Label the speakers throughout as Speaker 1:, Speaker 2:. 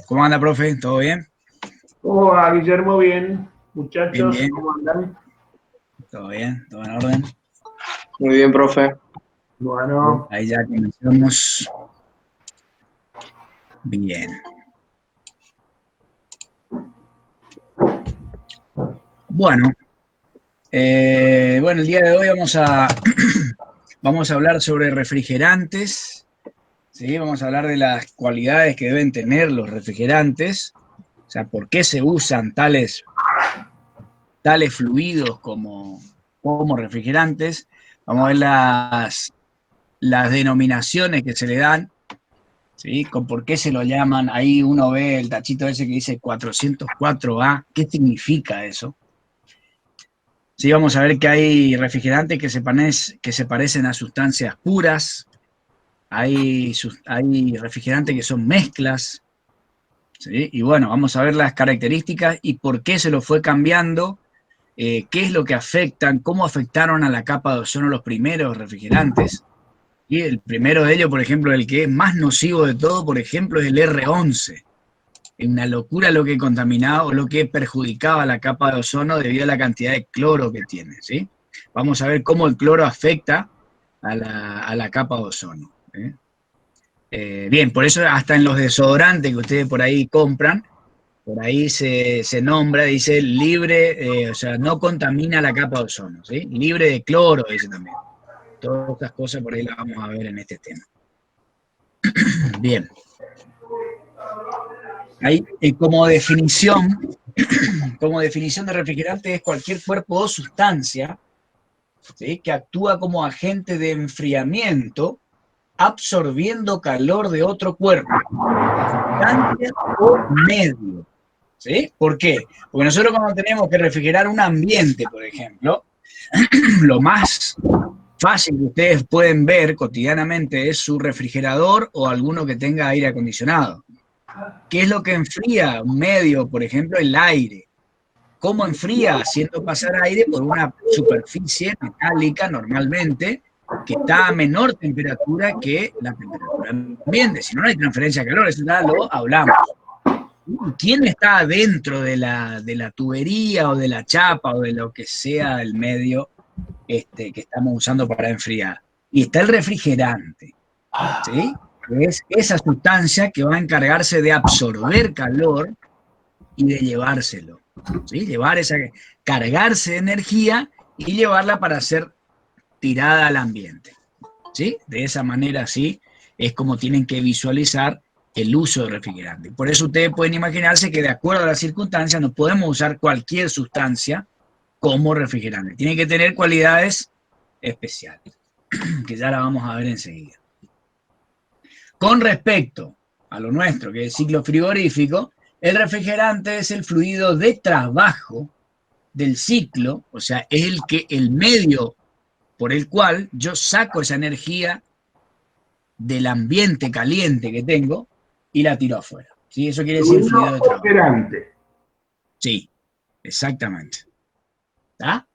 Speaker 1: ¿Cómo anda, profe? ¿Todo bien?
Speaker 2: ¿Cómo va, Guillermo? Bien.
Speaker 1: Bien,
Speaker 2: Muchachos,
Speaker 1: bien.
Speaker 2: ¿cómo andan?
Speaker 1: ¿Todo bien? ¿Todo en orden?
Speaker 3: Muy bien, profe.
Speaker 2: Bueno,
Speaker 1: Ahí ya comenzamos. Bien. Bueno, el día de hoy vamos a hablar sobre refrigerantes, ¿sí? Vamos a hablar de las cualidades que deben tener los refrigerantes, o sea, por qué se usan tales fluidos como refrigerantes. Vamos a ver las denominaciones que se le dan, ¿sí? Con por qué se lo llaman. Ahí uno ve el tachito ese que dice 404A. ¿Qué significa eso? Sí, vamos a ver que hay refrigerantes que se parecen a sustancias puras, hay refrigerantes que son mezclas, ¿sí? Y bueno, vamos a ver las características y por qué se lo fue cambiando, qué es lo que afectan, cómo afectaron a la capa de ozono los primeros refrigerantes. Y el primero de ellos, por ejemplo, el que es más nocivo de todo, por ejemplo, es el R11. Es una locura lo que contaminaba o lo que perjudicaba la capa de ozono debido a la cantidad de cloro que tiene, ¿sí? Vamos a ver cómo el cloro afecta a la capa de ozono. Bien, por eso hasta en los desodorantes que ustedes por ahí compran, por ahí se nombra, dice libre, o sea, no contamina la capa de ozono, ¿sí? Libre de cloro, dice también. Todas estas cosas por ahí las vamos a ver en este tema. Bien. Ahí, como definición de refrigerante es cualquier cuerpo o sustancia, ¿sí?, que actúa como agente de enfriamiento, absorbiendo calor de otro cuerpo, sustancia o medio. ¿Sí? ¿Por qué? Porque nosotros cuando tenemos que refrigerar un ambiente, por ejemplo, lo más fácil que ustedes pueden ver cotidianamente es su refrigerador o alguno que tenga aire acondicionado. ¿Qué es lo que enfría un medio? Por ejemplo, el aire. ¿Cómo enfría? Haciendo pasar aire por una superficie metálica normalmente que está a menor temperatura que la temperatura ambiente. Si no, no hay transferencia de calor, eso ya lo hablamos. ¿Quién está adentro de la tubería o de la chapa o de lo que sea el medio que estamos usando para enfriar? Y está el refrigerante, ¿sí? Es esa sustancia que va a encargarse de absorber calor y de llevárselo, ¿sí? Cargarse de energía y llevarla para ser tirada al ambiente, ¿sí? De esa manera, sí, es como tienen que visualizar el uso de refrigerante. Por eso ustedes pueden imaginarse que de acuerdo a las circunstancias no podemos usar cualquier sustancia como refrigerante. Tiene que tener cualidades especiales, que ya la vamos a ver enseguida. Con respecto a lo nuestro, que es el ciclo frigorífico, el refrigerante es el fluido de trabajo del ciclo, o sea, es el medio por el cual yo saco esa energía del ambiente caliente que tengo y la tiro afuera. ¿Sí? Eso quiere decir
Speaker 2: fluido
Speaker 1: fluido de trabajo.
Speaker 2: operante.
Speaker 1: Sí, exactamente. ¿Está?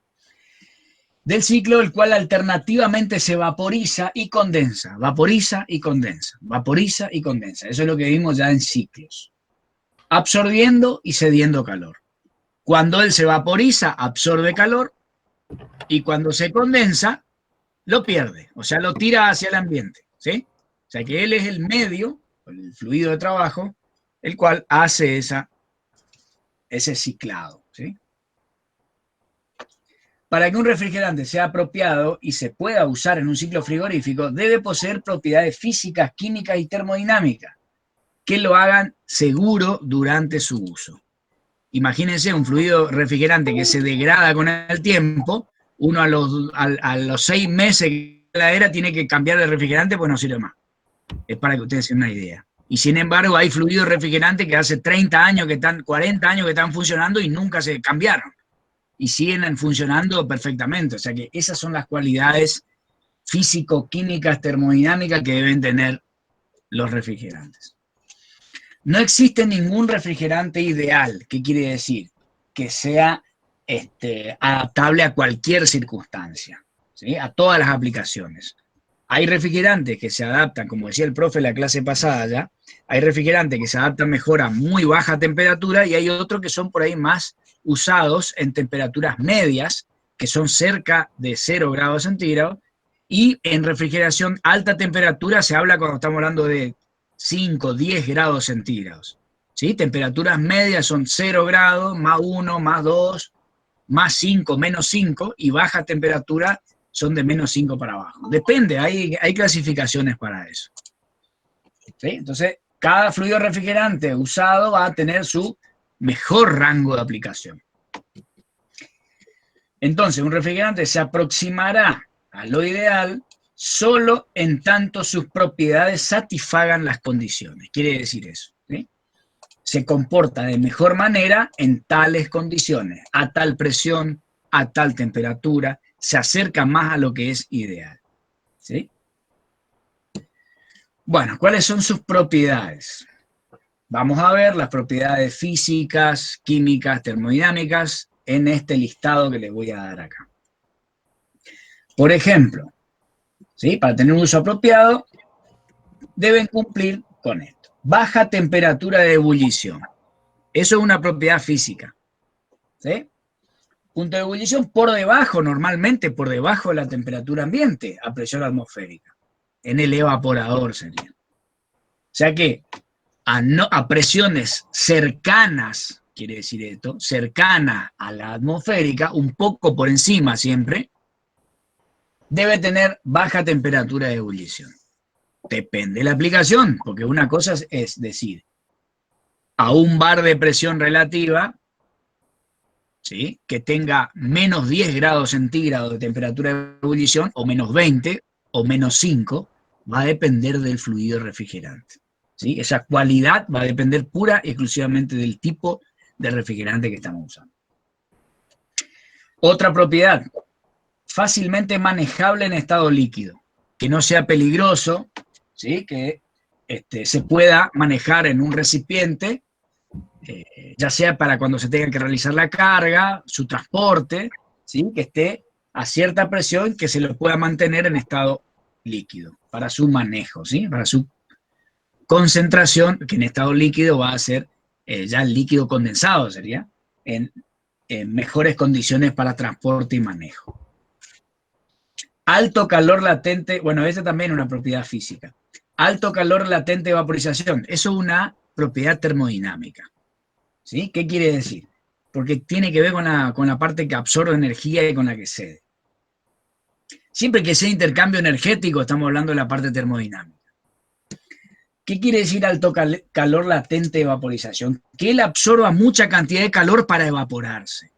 Speaker 1: Del ciclo, el cual alternativamente se vaporiza y condensa, vaporiza y condensa, vaporiza y condensa. Eso es lo que vimos ya en ciclos. Absorbiendo y cediendo calor. Cuando él se vaporiza, absorbe calor y cuando se condensa, lo pierde, o sea, lo tira hacia el ambiente, ¿sí? O sea, que él es el medio, el fluido de trabajo, el cual hace ese ciclado, ¿sí? Para que un refrigerante sea apropiado y se pueda usar en un ciclo frigorífico, debe poseer propiedades físicas, químicas y termodinámicas que lo hagan seguro durante su uso. Imagínense un fluido refrigerante que se degrada con el tiempo, uno a los 6 meses de la era tiene que cambiar de refrigerante pues no sirve más. Es para que ustedes tengan una idea. Y sin embargo hay fluidos refrigerantes que hace 30 años que están, 40 años que están funcionando y nunca se cambiaron. Y siguen funcionando perfectamente. O sea que esas son las cualidades físico-químicas, termodinámicas que deben tener los refrigerantes. No existe ningún refrigerante ideal. ¿Qué quiere decir? Que sea adaptable a cualquier circunstancia, ¿sí? A todas las aplicaciones. Hay refrigerantes que se adaptan, como decía el profe en la clase pasada ya, hay refrigerantes que se adaptan mejor a muy baja temperatura y hay otros que son por ahí más usados en temperaturas medias, que son cerca de 0 grados centígrados, y en refrigeración alta temperatura se habla cuando estamos hablando de 5, 10 grados centígrados. ¿Sí? Temperaturas medias son 0 grados, más 1, más 2, más 5, menos 5, y baja temperatura son de menos 5 para abajo. Depende, hay clasificaciones para eso. ¿Sí? Entonces, cada fluido refrigerante usado va a tener su mejor rango de aplicación. Entonces, un refrigerante se aproximará a lo ideal solo en tanto sus propiedades satisfagan las condiciones. Quiere decir eso. ¿Sí? Se comporta de mejor manera en tales condiciones, a tal presión, a tal temperatura, se acerca más a lo que es ideal. ¿Sí? Bueno, ¿cuáles son sus propiedades? Vamos a ver las propiedades físicas, químicas, termodinámicas en este listado que les voy a dar acá. Por ejemplo, ¿sí? Para tener un uso apropiado, deben cumplir con esto. Baja temperatura de ebullición. Eso es una propiedad física. ¿Sí? Punto de ebullición por debajo, normalmente por debajo de la temperatura ambiente, a presión atmosférica. En el evaporador sería. O sea que a presiones cercanas, quiere decir esto, cercanas a la atmosférica, un poco por encima siempre, debe tener baja temperatura de ebullición. Depende de la aplicación, porque una cosa es decir, a un bar de presión relativa, ¿sí? Que tenga menos 10 grados centígrados de temperatura de ebullición, o menos 20, o menos 5, va a depender del fluido refrigerante. ¿Sí? Esa cualidad va a depender pura y exclusivamente del tipo de refrigerante que estamos usando. Otra propiedad, fácilmente manejable en estado líquido, que no sea peligroso, ¿sí? Que se pueda manejar en un recipiente, ya sea para cuando se tenga que realizar la carga, su transporte, ¿sí? Que esté a cierta presión, que se lo pueda mantener en estado líquido, para su manejo, ¿sí? Para su concentración, que en estado líquido va a ser ya el líquido condensado, sería, en mejores condiciones para transporte y manejo. Alto calor latente, bueno, esta también es una propiedad física. Alto calor latente de vaporización, eso es una propiedad termodinámica. ¿Sí? ¿Qué quiere decir? Porque tiene que ver con la parte que absorbe energía y con la que cede. Siempre que sea intercambio energético, estamos hablando de la parte termodinámica. ¿Qué quiere decir alto calor latente de vaporización? Que él absorba mucha cantidad de calor para evaporarse.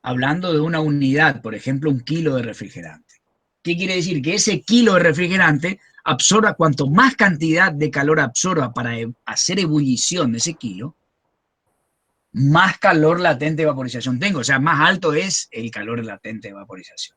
Speaker 1: Hablando de una unidad, por ejemplo, 1 kilo de refrigerante. ¿Qué quiere decir? Que ese kilo de refrigerante absorba, cuanto más cantidad de calor absorba para hacer ebullición de ese kilo, más calor latente de vaporización tengo. O sea, más alto es el calor latente de vaporización.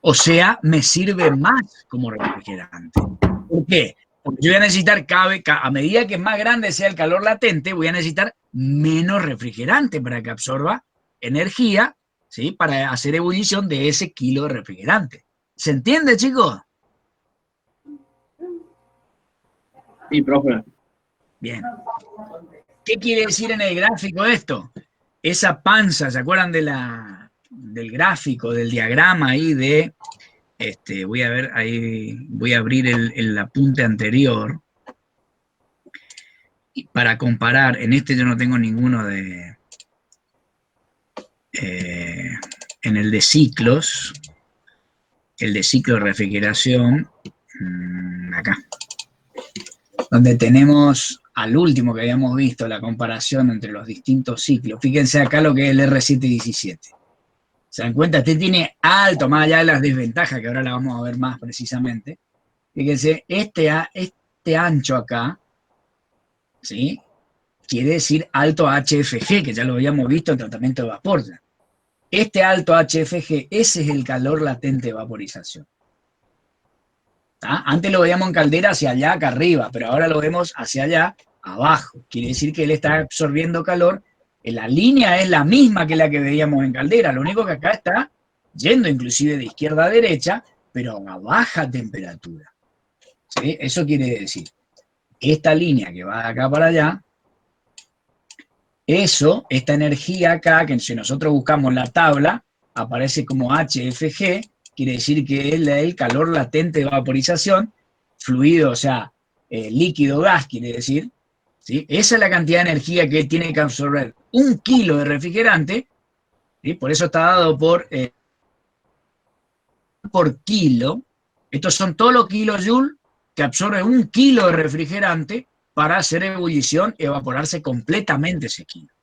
Speaker 1: O sea, me sirve más como refrigerante. ¿Por qué? Porque yo voy a necesitar, a medida que más grande sea el calor latente, voy a necesitar menos refrigerante para que absorba energía, ¿sí? Para hacer ebullición de ese kilo de refrigerante. ¿Se entiende, chicos?
Speaker 3: Sí, profe.
Speaker 1: Bien. ¿Qué quiere decir en el gráfico esto? Esa panza, ¿se acuerdan del gráfico, del diagrama ahí de... voy a ver, ahí voy a abrir el apunte anterior para comparar. En este yo no tengo ninguno de... en el de ciclos, el de ciclo de refrigeración, acá, donde tenemos al último que habíamos visto, la comparación entre los distintos ciclos. Fíjense acá lo que es el R717. ¿Se dan cuenta? Este tiene alto, más allá de las desventajas, que ahora la vamos a ver más precisamente. Fíjense, este ancho acá, ¿sí? Quiere decir alto HFG, que ya lo habíamos visto en tratamiento de vapor. Este alto HFG, ese es el calor latente de vaporización. ¿Ah? Antes lo veíamos en caldera hacia allá, acá arriba, pero ahora lo vemos hacia allá, abajo. Quiere decir que él está absorbiendo calor. La línea es la misma que la que veíamos en caldera, lo único que acá está yendo inclusive de izquierda a derecha, pero a baja temperatura. ¿sí? Eso quiere decir, esta línea que va de acá para allá, esta energía acá, que si nosotros buscamos la tabla, aparece como HFG, quiere decir que es el calor latente de vaporización, fluido, o sea, líquido gas, quiere decir, ¿sí? Esa es la cantidad de energía que tiene que absorber 1 kilo de refrigerante, ¿sí? Por eso está dado por kilo. Estos son todos los kilojoules que absorbe 1 kilo de refrigerante para hacer ebullición y evaporarse completamente ese kilo.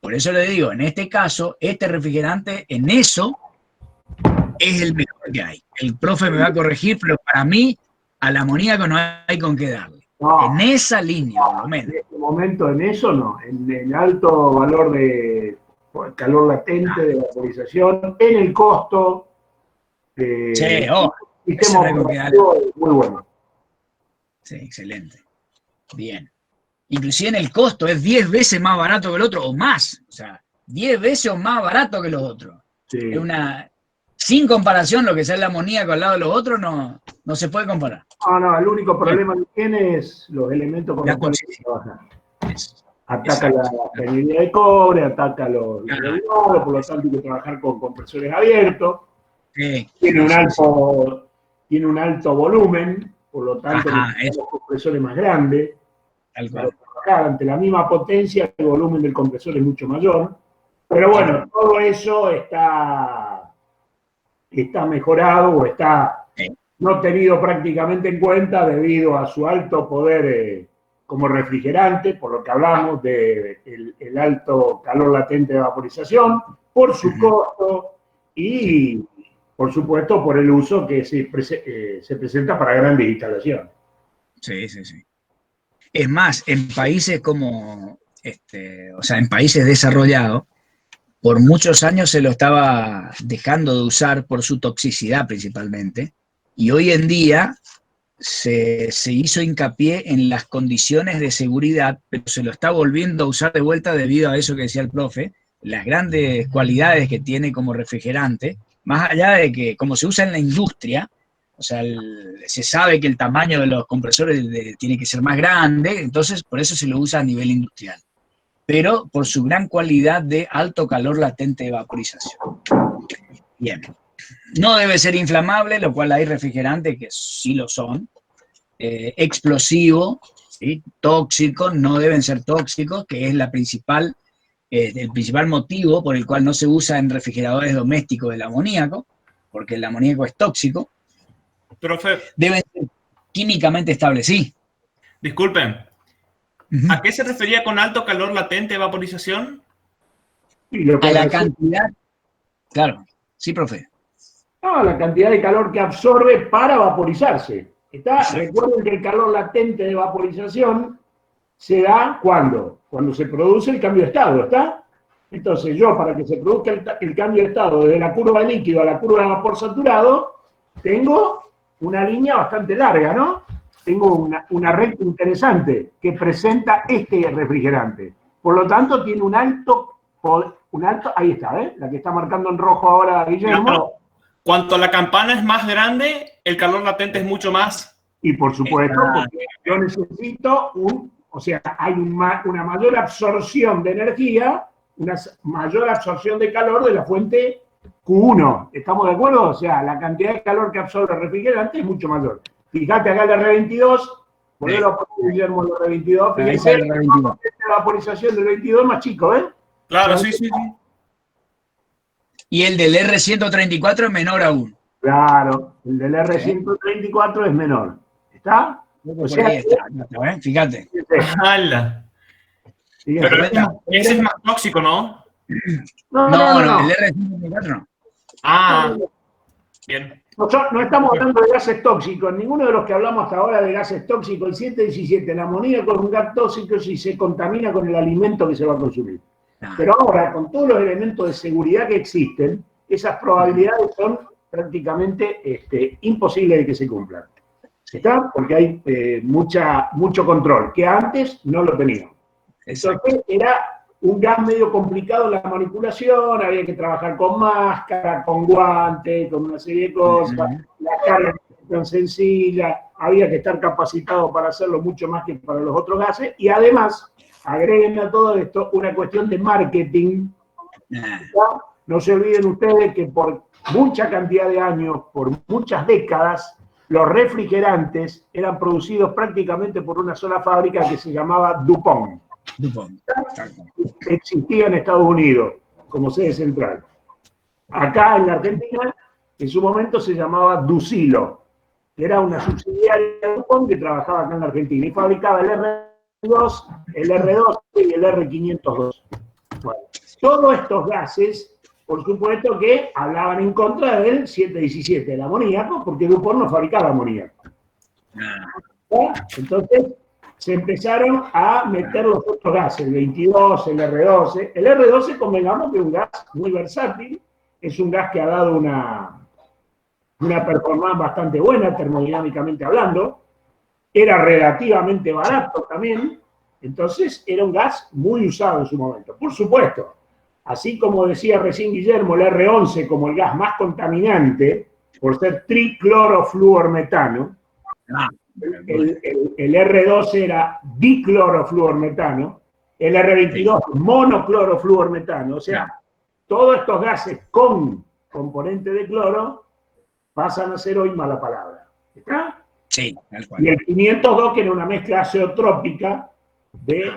Speaker 1: Por eso le digo, en este caso, este refrigerante en eso es el mejor que hay. El profe me va a corregir, pero para mí al amoníaco no hay con qué darle.
Speaker 2: No,
Speaker 1: En esa línea, por lo
Speaker 2: en
Speaker 1: menos.
Speaker 2: este momento en eso no, en el alto valor de calor latente, de vaporización, en el costo de
Speaker 1: Sí,
Speaker 2: sistema
Speaker 1: no hay con qué darle.
Speaker 2: operativo es muy bueno.
Speaker 1: Sí, excelente. Bien. Inclusive en el costo es 10 veces más barato que el otro, o más. O sea, 10 veces o más barato que los otros.
Speaker 2: Sí.
Speaker 1: Es una... Sin comparación, lo que sea el amoníaco al lado de los otros no se puede comparar.
Speaker 2: No, el único problema que tiene es los elementos con los cuales trabaja. Ataca la cañería de cobre, ataca los derivados, por lo tanto hay que trabajar con compresores abiertos.
Speaker 1: Sí,
Speaker 2: tiene un alto volumen, por lo tanto necesitamos compresores más grandes. Para trabajar ante la misma potencia, el volumen del compresor es mucho mayor. Pero bueno, todo eso está mejorado o está no tenido prácticamente en cuenta debido a su alto poder como refrigerante, por lo que hablamos del alto calor latente de vaporización, por su costo y, por supuesto, por el uso que se presenta para grandes instalaciones.
Speaker 1: Sí, sí, sí. Es más, en países como, o sea, en países desarrollados, por muchos años se lo estaba dejando de usar por su toxicidad principalmente, y hoy en día se hizo hincapié en las condiciones de seguridad, pero se lo está volviendo a usar de vuelta debido a eso que decía el profe, las grandes cualidades que tiene como refrigerante, más allá de que como se usa en la industria, o sea, se sabe que el tamaño de los compresores tiene que ser más grande, entonces por eso se lo usa a nivel industrial, pero por su gran cualidad de alto calor latente de vaporización. Bien. No debe ser inflamable, lo cual hay refrigerantes que sí lo son. Explosivo, ¿sí? Tóxico, no deben ser tóxicos, que es el principal motivo por el cual no se usa en refrigeradores domésticos el amoníaco, porque el amoníaco es tóxico.
Speaker 4: Profe.
Speaker 1: Deben ser químicamente estables, sí.
Speaker 4: Disculpen. ¿A qué se refería con alto calor latente de vaporización?
Speaker 2: A
Speaker 1: la cantidad. Claro, sí, profe.
Speaker 2: No, la cantidad de calor que absorbe para vaporizarse. Recuerden que el calor latente de vaporización se da cuando se produce el cambio de estado, ¿está? Entonces yo, para que se produzca el cambio de estado desde la curva de líquido a la curva de vapor saturado, tengo una línea bastante larga, ¿no? Tengo una recta interesante que presenta este refrigerante. Por lo tanto, tiene un alto, ahí está, la que está marcando en rojo ahora Guillermo.
Speaker 4: No, cuanto la campana es más grande, el calor latente es mucho más.
Speaker 2: Y por supuesto, porque yo necesito hay una mayor absorción de energía, una mayor absorción de calor de la fuente Q1. ¿Estamos de acuerdo? O sea, la cantidad de calor que absorbe el refrigerante es mucho mayor. Fíjate acá el R22, ponelo a poner, Guillermo, el R22. Fíjense, la vaporización del 22 es más chico, ¿eh?
Speaker 4: Claro, sí, sí.
Speaker 1: Y el del R134 es menor aún.
Speaker 2: Claro, el del R134 es menor. ¿Está?
Speaker 1: O sea, ahí está, fíjate.
Speaker 4: Pero ese es más tóxico, ¿no?
Speaker 2: No.
Speaker 1: El R134 no.
Speaker 4: Ah, bien.
Speaker 2: No estamos hablando de gases tóxicos. Ninguno de los que hablamos hasta ahora de gases tóxicos, el 717, el amoníaco es un gas tóxico si se contamina con el alimento que se va a consumir. Pero ahora, con todos los elementos de seguridad que existen, esas probabilidades son prácticamente imposibles de que se cumplan. ¿Está? Porque hay mucho control, que antes no lo teníamos. Entonces era un gas medio complicado en la manipulación, había que trabajar con máscara, con guantes, con una serie de cosas, la carga que se tan sencilla, había que estar capacitado para hacerlo mucho más que para los otros gases, y además, agreguen a todo esto una cuestión de marketing. No se olviden ustedes que por mucha cantidad de años, por muchas décadas, los refrigerantes eran producidos prácticamente por una sola fábrica que se llamaba DuPont. Existía en Estados Unidos como sede central. Acá en la Argentina, en su momento se llamaba Ducilo, que era una subsidiaria de DuPont que trabajaba acá en la Argentina y fabricaba el R2, el R12 y el R502. Bueno, todos estos gases, por supuesto que hablaban en contra del 717, el amoníaco, porque DuPont no fabricaba amoníaco. Entonces se empezaron a meter los otros gases, el 22, el R12. El R12, convengamos que es un gas muy versátil, es un gas que ha dado una performance bastante buena, termodinámicamente hablando, era relativamente barato también, entonces era un gas muy usado en su momento. Por supuesto, así como decía recién Guillermo, el R11 como el gas más contaminante, por ser triclorofluormetano, el R12 era diclorofluormetano, el R22 monoclorofluormetano, o sea, todos estos gases con componente de cloro pasan a ser hoy mala palabra. ¿Está?
Speaker 1: Sí, tal cual.
Speaker 2: Y el 502, que era una mezcla azeotrópica de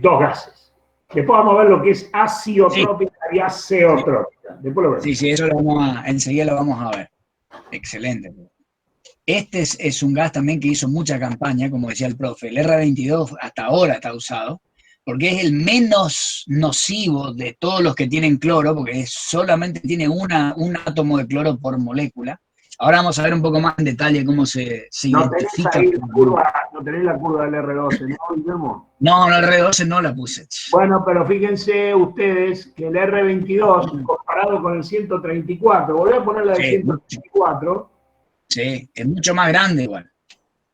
Speaker 2: dos gases. Después vamos a ver lo que es aziotrópica y azeotrópica. Después lo vemos.
Speaker 1: Sí, eso enseguida lo vamos a ver. Excelente. Este es un gas también que hizo mucha campaña, como decía el profe. El R22 hasta ahora está usado, porque es el menos nocivo de todos los que tienen cloro, porque solamente tiene un átomo de cloro por molécula. Ahora vamos a ver un poco más en detalle cómo se identifica.
Speaker 2: No tenés la curva del R12, ¿no, Guillermo?
Speaker 1: No, el R12 no la puse.
Speaker 2: Bueno, pero fíjense ustedes que el R22, comparado con el 134, volví a poner la del 134.
Speaker 1: Sí, es mucho más grande igual.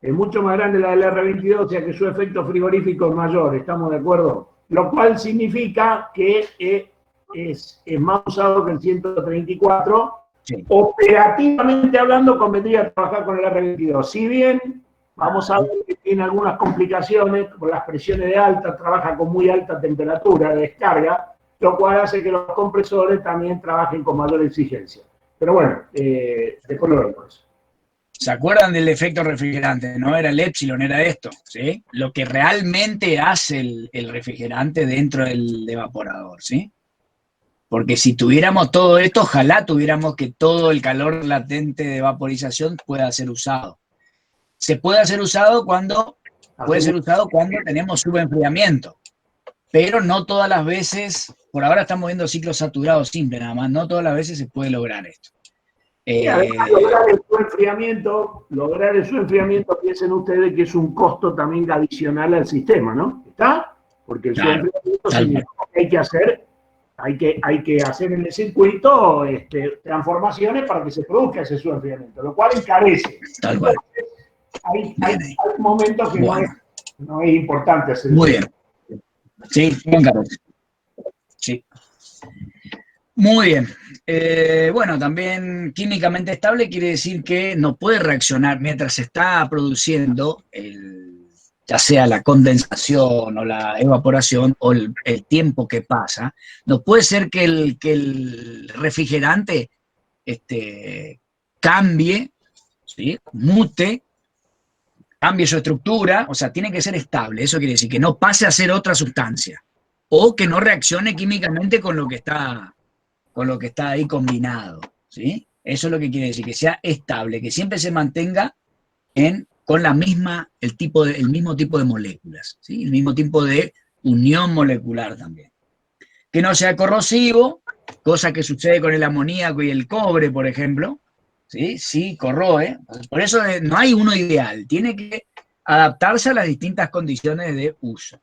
Speaker 2: Es mucho más grande la del R22, o sea que su efecto frigorífico es mayor, ¿estamos de acuerdo? Lo cual significa que es más usado que el 134. Sí. Operativamente hablando, convendría trabajar con el R22. Si bien vamos a ver que tiene algunas complicaciones, por las presiones de alta, trabaja con muy alta temperatura de descarga, lo cual hace que los compresores también trabajen con mayor exigencia. Pero bueno, después lo vemos.
Speaker 1: ¿Se acuerdan del efecto refrigerante? No era el epsilon, era esto, ¿sí? Lo que realmente hace el refrigerante dentro del evaporador, ¿sí? Porque si tuviéramos todo esto, ojalá tuviéramos que todo el calor latente de vaporización pueda ser usado. Se puede ser usado cuando tenemos subenfriamiento, pero no todas las veces, por ahora estamos viendo ciclos saturados simples nada más, no todas las veces se puede lograr esto.
Speaker 2: Además, lograr el subenfriamiento, piensen ustedes que es un costo también adicional al sistema, ¿no? ¿Está? Porque el subenfriamiento significa que hay que hacer en el circuito transformaciones para que se produzca ese subenfriamiento, lo cual encarece.
Speaker 1: Tal cual.
Speaker 2: Hay momentos que no es importante hacer.
Speaker 1: Muy bien. Sí, encarece. Sí. Muy bien. Bueno, también químicamente estable quiere decir que no puede reaccionar mientras se está produciendo ya sea la condensación o la evaporación o el tiempo que pasa. No puede ser que el refrigerante cambie, ¿sí? Mute, cambie su estructura, o sea, tiene que ser estable. Eso quiere decir que no pase a ser otra sustancia o que no reaccione químicamente con lo que está ahí combinado, ¿sí? Eso es lo que quiere decir, que sea estable, que siempre se mantenga con el mismo tipo de moléculas, ¿sí? El mismo tipo de unión molecular también. Que no sea corrosivo, cosa que sucede con el amoníaco y el cobre, por ejemplo, ¿sí? Sí, corroe. Por eso no hay uno ideal, tiene que adaptarse a las distintas condiciones de uso.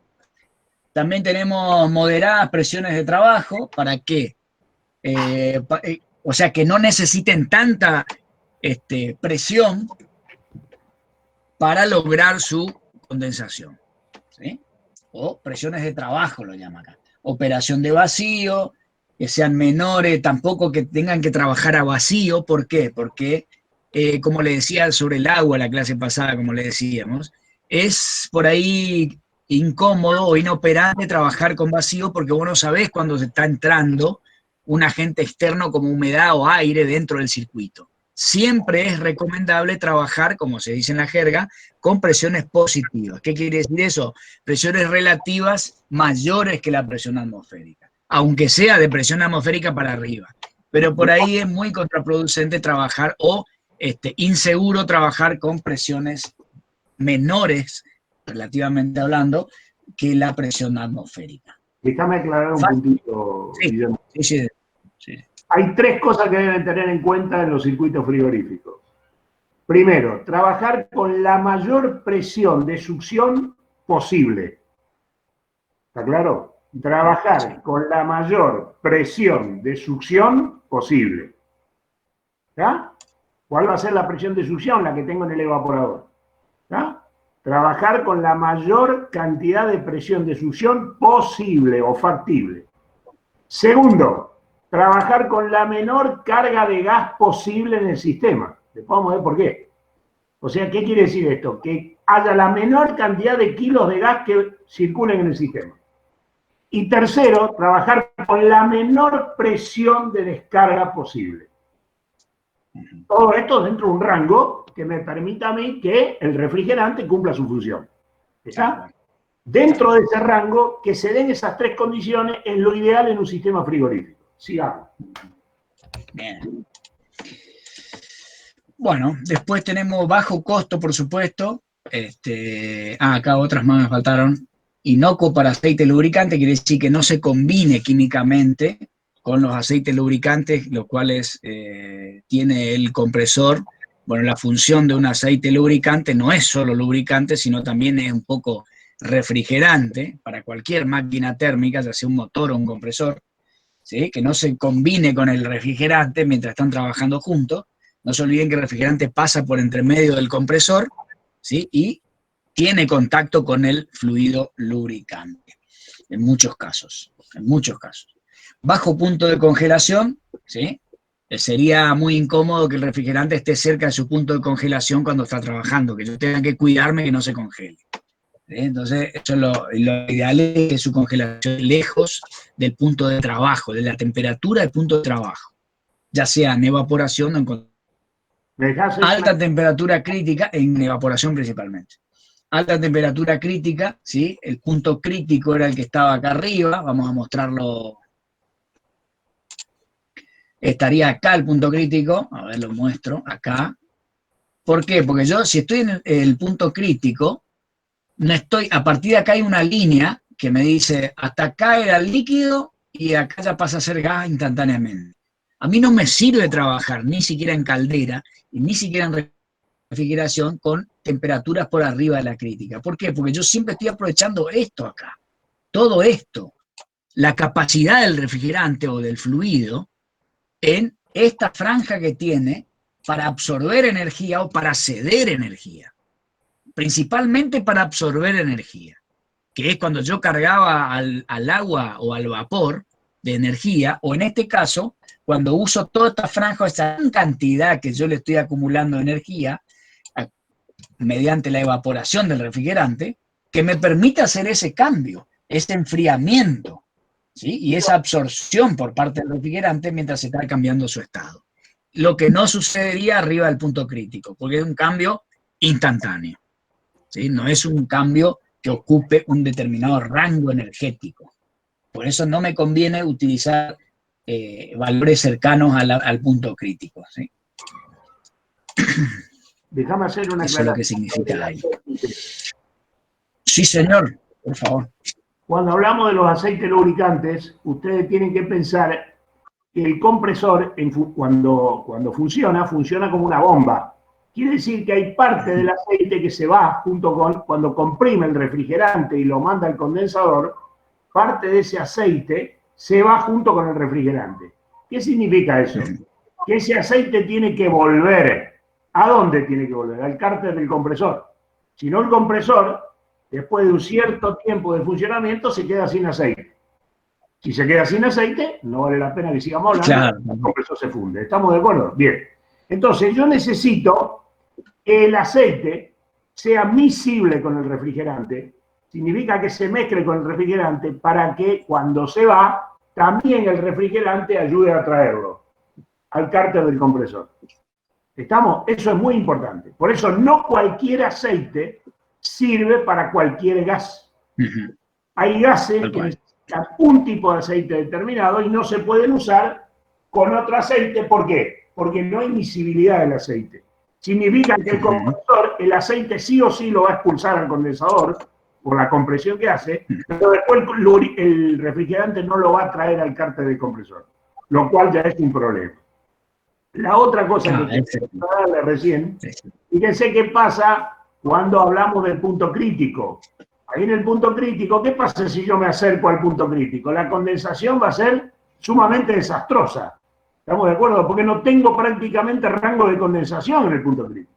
Speaker 1: También tenemos moderadas presiones de trabajo, ¿para qué? O sea, que no necesiten tanta presión para lograr su condensación, ¿sí? O presiones de trabajo lo llama acá. Operación de vacío, que sean menores, tampoco que tengan que trabajar a vacío. ¿Por qué? Porque como le decía sobre el agua la clase pasada, como le decíamos, es por ahí incómodo o inoperante trabajar con vacío porque vos no sabés cuándo se está entrando un agente externo como humedad o aire dentro del circuito. Siempre es recomendable trabajar, como se dice en la jerga, con presiones positivas. ¿Qué quiere decir eso? Presiones relativas mayores que la presión atmosférica, aunque sea de presión atmosférica para arriba. Pero por ahí es muy contraproducente trabajar o inseguro trabajar con presiones menores, relativamente hablando, que la presión atmosférica.
Speaker 2: Déjame aclarar un puntito.
Speaker 1: Sí.
Speaker 2: Hay 3 cosas que deben tener en cuenta en los circuitos frigoríficos. Primero, trabajar con la mayor presión de succión posible. ¿Está claro? Trabajar con la mayor presión de succión posible. ¿Está? ¿Cuál va a ser la presión de succión? La que tengo en el evaporador. ¿Está? Trabajar con la mayor cantidad de presión de succión posible o factible. Segundo, trabajar con la menor carga de gas posible en el sistema. Después vamos a ver por qué. O sea, ¿qué quiere decir esto? Que haya la menor cantidad de kilos de gas que circulen en el sistema. Y tercero, trabajar con la menor presión de descarga posible. Todo esto dentro de un rango que me permita a mí que el refrigerante cumpla su función. ¿Está? Dentro de ese rango, que se den esas 3 condiciones es lo ideal en un sistema frigorífico. Sigamos.
Speaker 1: Bien. Bueno, después tenemos bajo costo, por supuesto. Acá otras más me faltaron. Inocuo para aceite lubricante, quiere decir que no se combine químicamente con los aceites lubricantes, los cuales tiene el compresor. Bueno, la función de un aceite lubricante no es solo lubricante, sino también es un poco refrigerante para cualquier máquina térmica, ya sea un motor o un compresor, ¿sí? Que no se combine con el refrigerante mientras están trabajando juntos. No se olviden que el refrigerante pasa por entre medio del compresor, ¿sí? Y tiene contacto con el fluido lubricante, en muchos casos. Bajo punto de congelación, ¿sí? Sería muy incómodo que el refrigerante esté cerca de su punto de congelación cuando está trabajando, que yo tenga que cuidarme que no se congele. Entonces, eso es lo ideal, es que su congelación lejos del punto de trabajo, de la temperatura del punto de trabajo, ya sea en evaporación o en alta temperatura crítica, en evaporación principalmente. Alta temperatura crítica, ¿sí? El punto crítico era el que estaba acá arriba, vamos a mostrarlo. Estaría acá el punto crítico, a ver, lo muestro, acá. ¿Por qué? Porque yo, si estoy en el punto crítico, no estoy, a partir de acá hay una línea que me dice, hasta acá era el líquido y acá ya pasa a ser gas instantáneamente. A mí no me sirve trabajar ni siquiera en caldera y ni siquiera en refrigeración con temperaturas por arriba de la crítica. ¿Por qué? Porque yo siempre estoy aprovechando esto acá, todo esto, la capacidad del refrigerante o del fluido en esta franja que tiene para absorber energía o para ceder energía. Principalmente para absorber energía, que es cuando yo cargaba al agua o al vapor de energía, o en este caso, cuando uso toda esta franja, esa cantidad que yo le estoy acumulando de energía, mediante la evaporación del refrigerante, que me permite hacer ese cambio, ese enfriamiento, ¿sí? Y esa absorción por parte del refrigerante mientras se está cambiando su estado. Lo que no sucedería arriba del punto crítico, porque es un cambio instantáneo. ¿Sí? No es un cambio que ocupe un determinado rango energético. Por eso no me conviene utilizar valores cercanos al punto crítico. ¿Sí?
Speaker 2: Déjame hacer una aclaración.
Speaker 1: Eso es lo que significa ahí. Sí, señor, por favor.
Speaker 2: Cuando hablamos de los aceites lubricantes, ustedes tienen que pensar que el compresor, cuando funciona como una bomba. Quiere decir que hay parte del aceite que se va junto con, cuando comprime el refrigerante y lo manda al condensador, parte de ese aceite se va junto con el refrigerante. ¿Qué significa eso? Que ese aceite tiene que volver. ¿A dónde tiene que volver? Al cárter del compresor. Si no, el compresor, después de un cierto tiempo de funcionamiento, se queda sin aceite. Si se queda sin aceite, no vale la pena que sigamos hablando, claro. El compresor se funde. ¿Estamos de acuerdo? Bien. Entonces yo necesito que el aceite sea miscible con el refrigerante, significa que se mezcle con el refrigerante para que cuando se va, también el refrigerante ayude a traerlo al cárter del compresor. ¿Estamos? Eso es muy importante. Por eso no cualquier aceite sirve para cualquier gas. Hay gases que necesitan un tipo de aceite determinado y no se pueden usar con otro aceite. ¿Por qué? Porque no hay miscibilidad del aceite. Significa que el compresor, el aceite sí o sí lo va a expulsar al condensador por la compresión que hace, pero después el refrigerante no lo va a traer al cárter del compresor, lo cual ya es un problema. La otra cosa que quería darle recién, fíjense qué pasa cuando hablamos del punto crítico. Ahí en el punto crítico, ¿qué pasa si yo me acerco al punto crítico? La condensación va a ser sumamente desastrosa. ¿Estamos de acuerdo? Porque no tengo prácticamente rango de condensación en el punto crítico.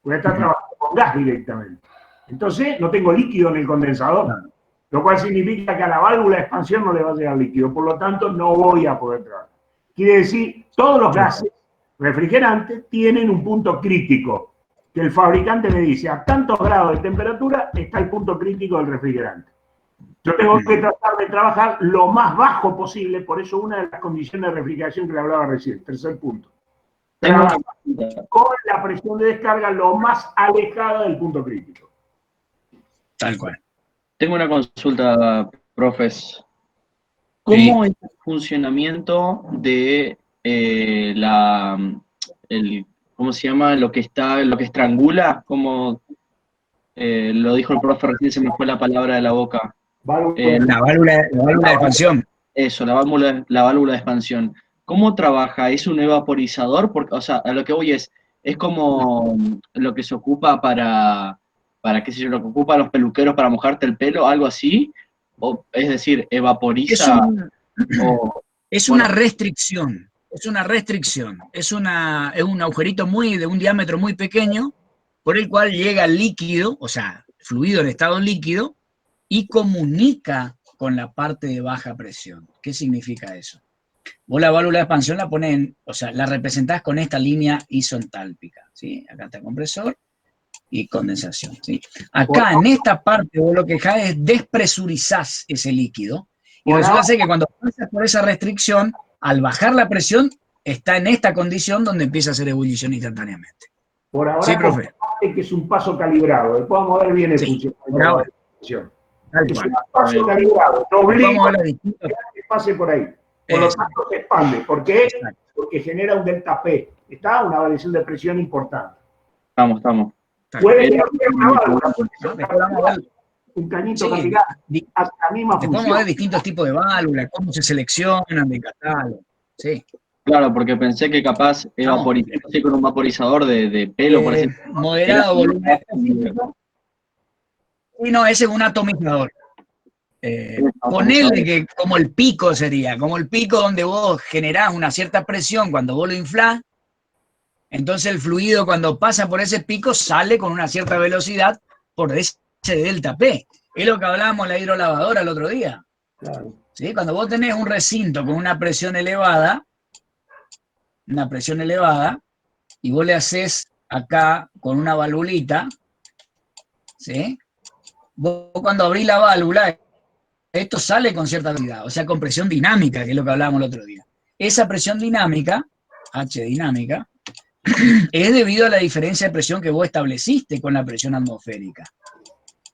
Speaker 2: Voy a estar trabajando con gas directamente. Entonces, no tengo líquido en el condensador, lo cual significa que a la válvula de expansión no le va a llegar líquido. Por lo tanto, no voy a poder trabajar. Quiere decir, todos los gases refrigerantes tienen un punto crítico, que el fabricante me dice, a tantos grados de temperatura está el punto crítico del refrigerante. Yo tengo que tratar de trabajar lo más bajo posible, por eso una de las condiciones de refrigeración que le hablaba recién, tercer punto. Trabajar con la presión de descarga lo más alejada del punto crítico.
Speaker 1: Tal cual.
Speaker 3: Tengo una consulta, profes. ¿Cómo es el funcionamiento de ¿cómo se llama? Lo que estrangula, como lo dijo el profe recién, se me fue la palabra de la boca.
Speaker 1: La válvula de expansión.
Speaker 3: Eso, la válvula de expansión. ¿Cómo trabaja? ¿Es un evaporizador? Porque, o sea, a lo que voy es como lo que se ocupa para qué sé yo, lo que ocupa los peluqueros para mojarte el pelo, algo así, o es decir, evaporiza.
Speaker 1: Es una restricción, es un agujerito de un diámetro muy pequeño, por el cual llega el líquido, o sea, fluido en estado líquido, y comunica con la parte de baja presión. ¿Qué significa eso? Vos la válvula de expansión la pones, o sea, la representás con esta línea isentálpica, ¿sí? Acá está el compresor y condensación, ¿sí? Acá en esta parte vos lo que dejás es despresurizás ese líquido y resulta ser que cuando pasas por esa restricción, al bajar la presión, está en esta condición donde empieza a hacer ebullición instantáneamente.
Speaker 2: Por ahora,
Speaker 1: sí, profe.
Speaker 2: Que es un paso calibrado, después vamos a ver bien el funcionamiento. Es un paso calibrado, no obliga que pase por ahí. Por lo tanto, se expande. ¿Por qué? Porque genera un delta P. Está una variación de presión importante.
Speaker 3: Estamos.
Speaker 2: Puede haber una válvula, un cañito capilar, hace la misma función.
Speaker 1: Podemos ver distintos tipos de válvulas, cómo se seleccionan de catálogo. Sí.
Speaker 3: Claro, porque pensé que capaz evaporizar con un vaporizador de pelo, por así decirlo.
Speaker 1: Moderado volumen. Y no, ese es un atomizador. Ponerle que como el pico sería, como el pico donde vos generás una cierta presión cuando vos lo inflás, entonces el fluido cuando pasa por ese pico sale con una cierta velocidad por ese delta P. Es lo que hablábamos en la hidrolavadora el otro día.
Speaker 2: Claro.
Speaker 1: ¿Sí? Cuando vos tenés un recinto con una presión elevada, y vos le haces acá con una valvulita, ¿sí? Vos cuando abrís la válvula, esto sale con cierta velocidad, o sea, con presión dinámica, que es lo que hablábamos el otro día. Esa presión dinámica, H dinámica, es debido a la diferencia de presión que vos estableciste con la presión atmosférica.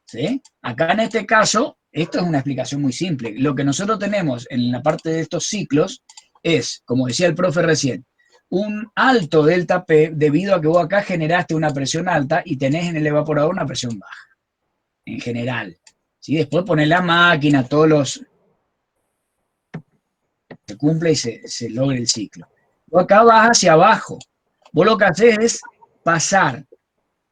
Speaker 1: ¿Sí? Acá en este caso, esto es una explicación muy simple. Lo que nosotros tenemos en la parte de estos ciclos es, como decía el profe recién, un alto delta P debido a que vos acá generaste una presión alta y tenés en el evaporador una presión baja, en general. ¿Sí? Después poner la máquina, todos los... se cumple y se logra el ciclo. Vos acá vas hacia abajo. Vos lo que haces es pasar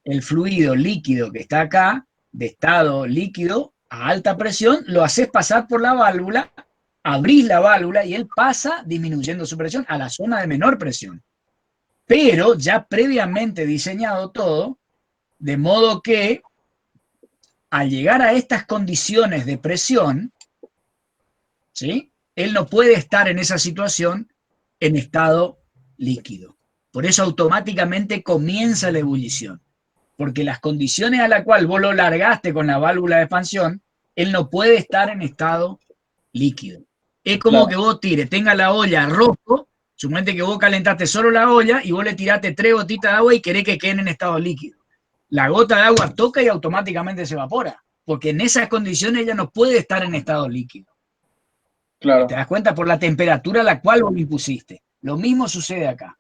Speaker 1: el fluido líquido que está acá, de estado líquido, a alta presión, lo haces pasar por la válvula, abrís la válvula y él pasa disminuyendo su presión a la zona de menor presión. Pero ya previamente diseñado todo, de modo que al llegar a estas condiciones de presión, ¿sí? Él no puede estar en esa situación en estado líquido. Por eso automáticamente comienza la ebullición. Porque las condiciones a las cuales vos lo largaste con la válvula de expansión, él no puede estar en estado líquido. Es como que vos tenga la olla rojo, suponete que vos calentaste solo la olla y vos le tiraste 3 gotitas de agua y querés que queden en estado líquido. La gota de agua toca y automáticamente se evapora, porque en esas condiciones ella no puede estar en estado líquido.
Speaker 3: Claro.
Speaker 1: ¿Te das cuenta? Por la temperatura a la cual vos lo impusiste. Lo mismo sucede acá.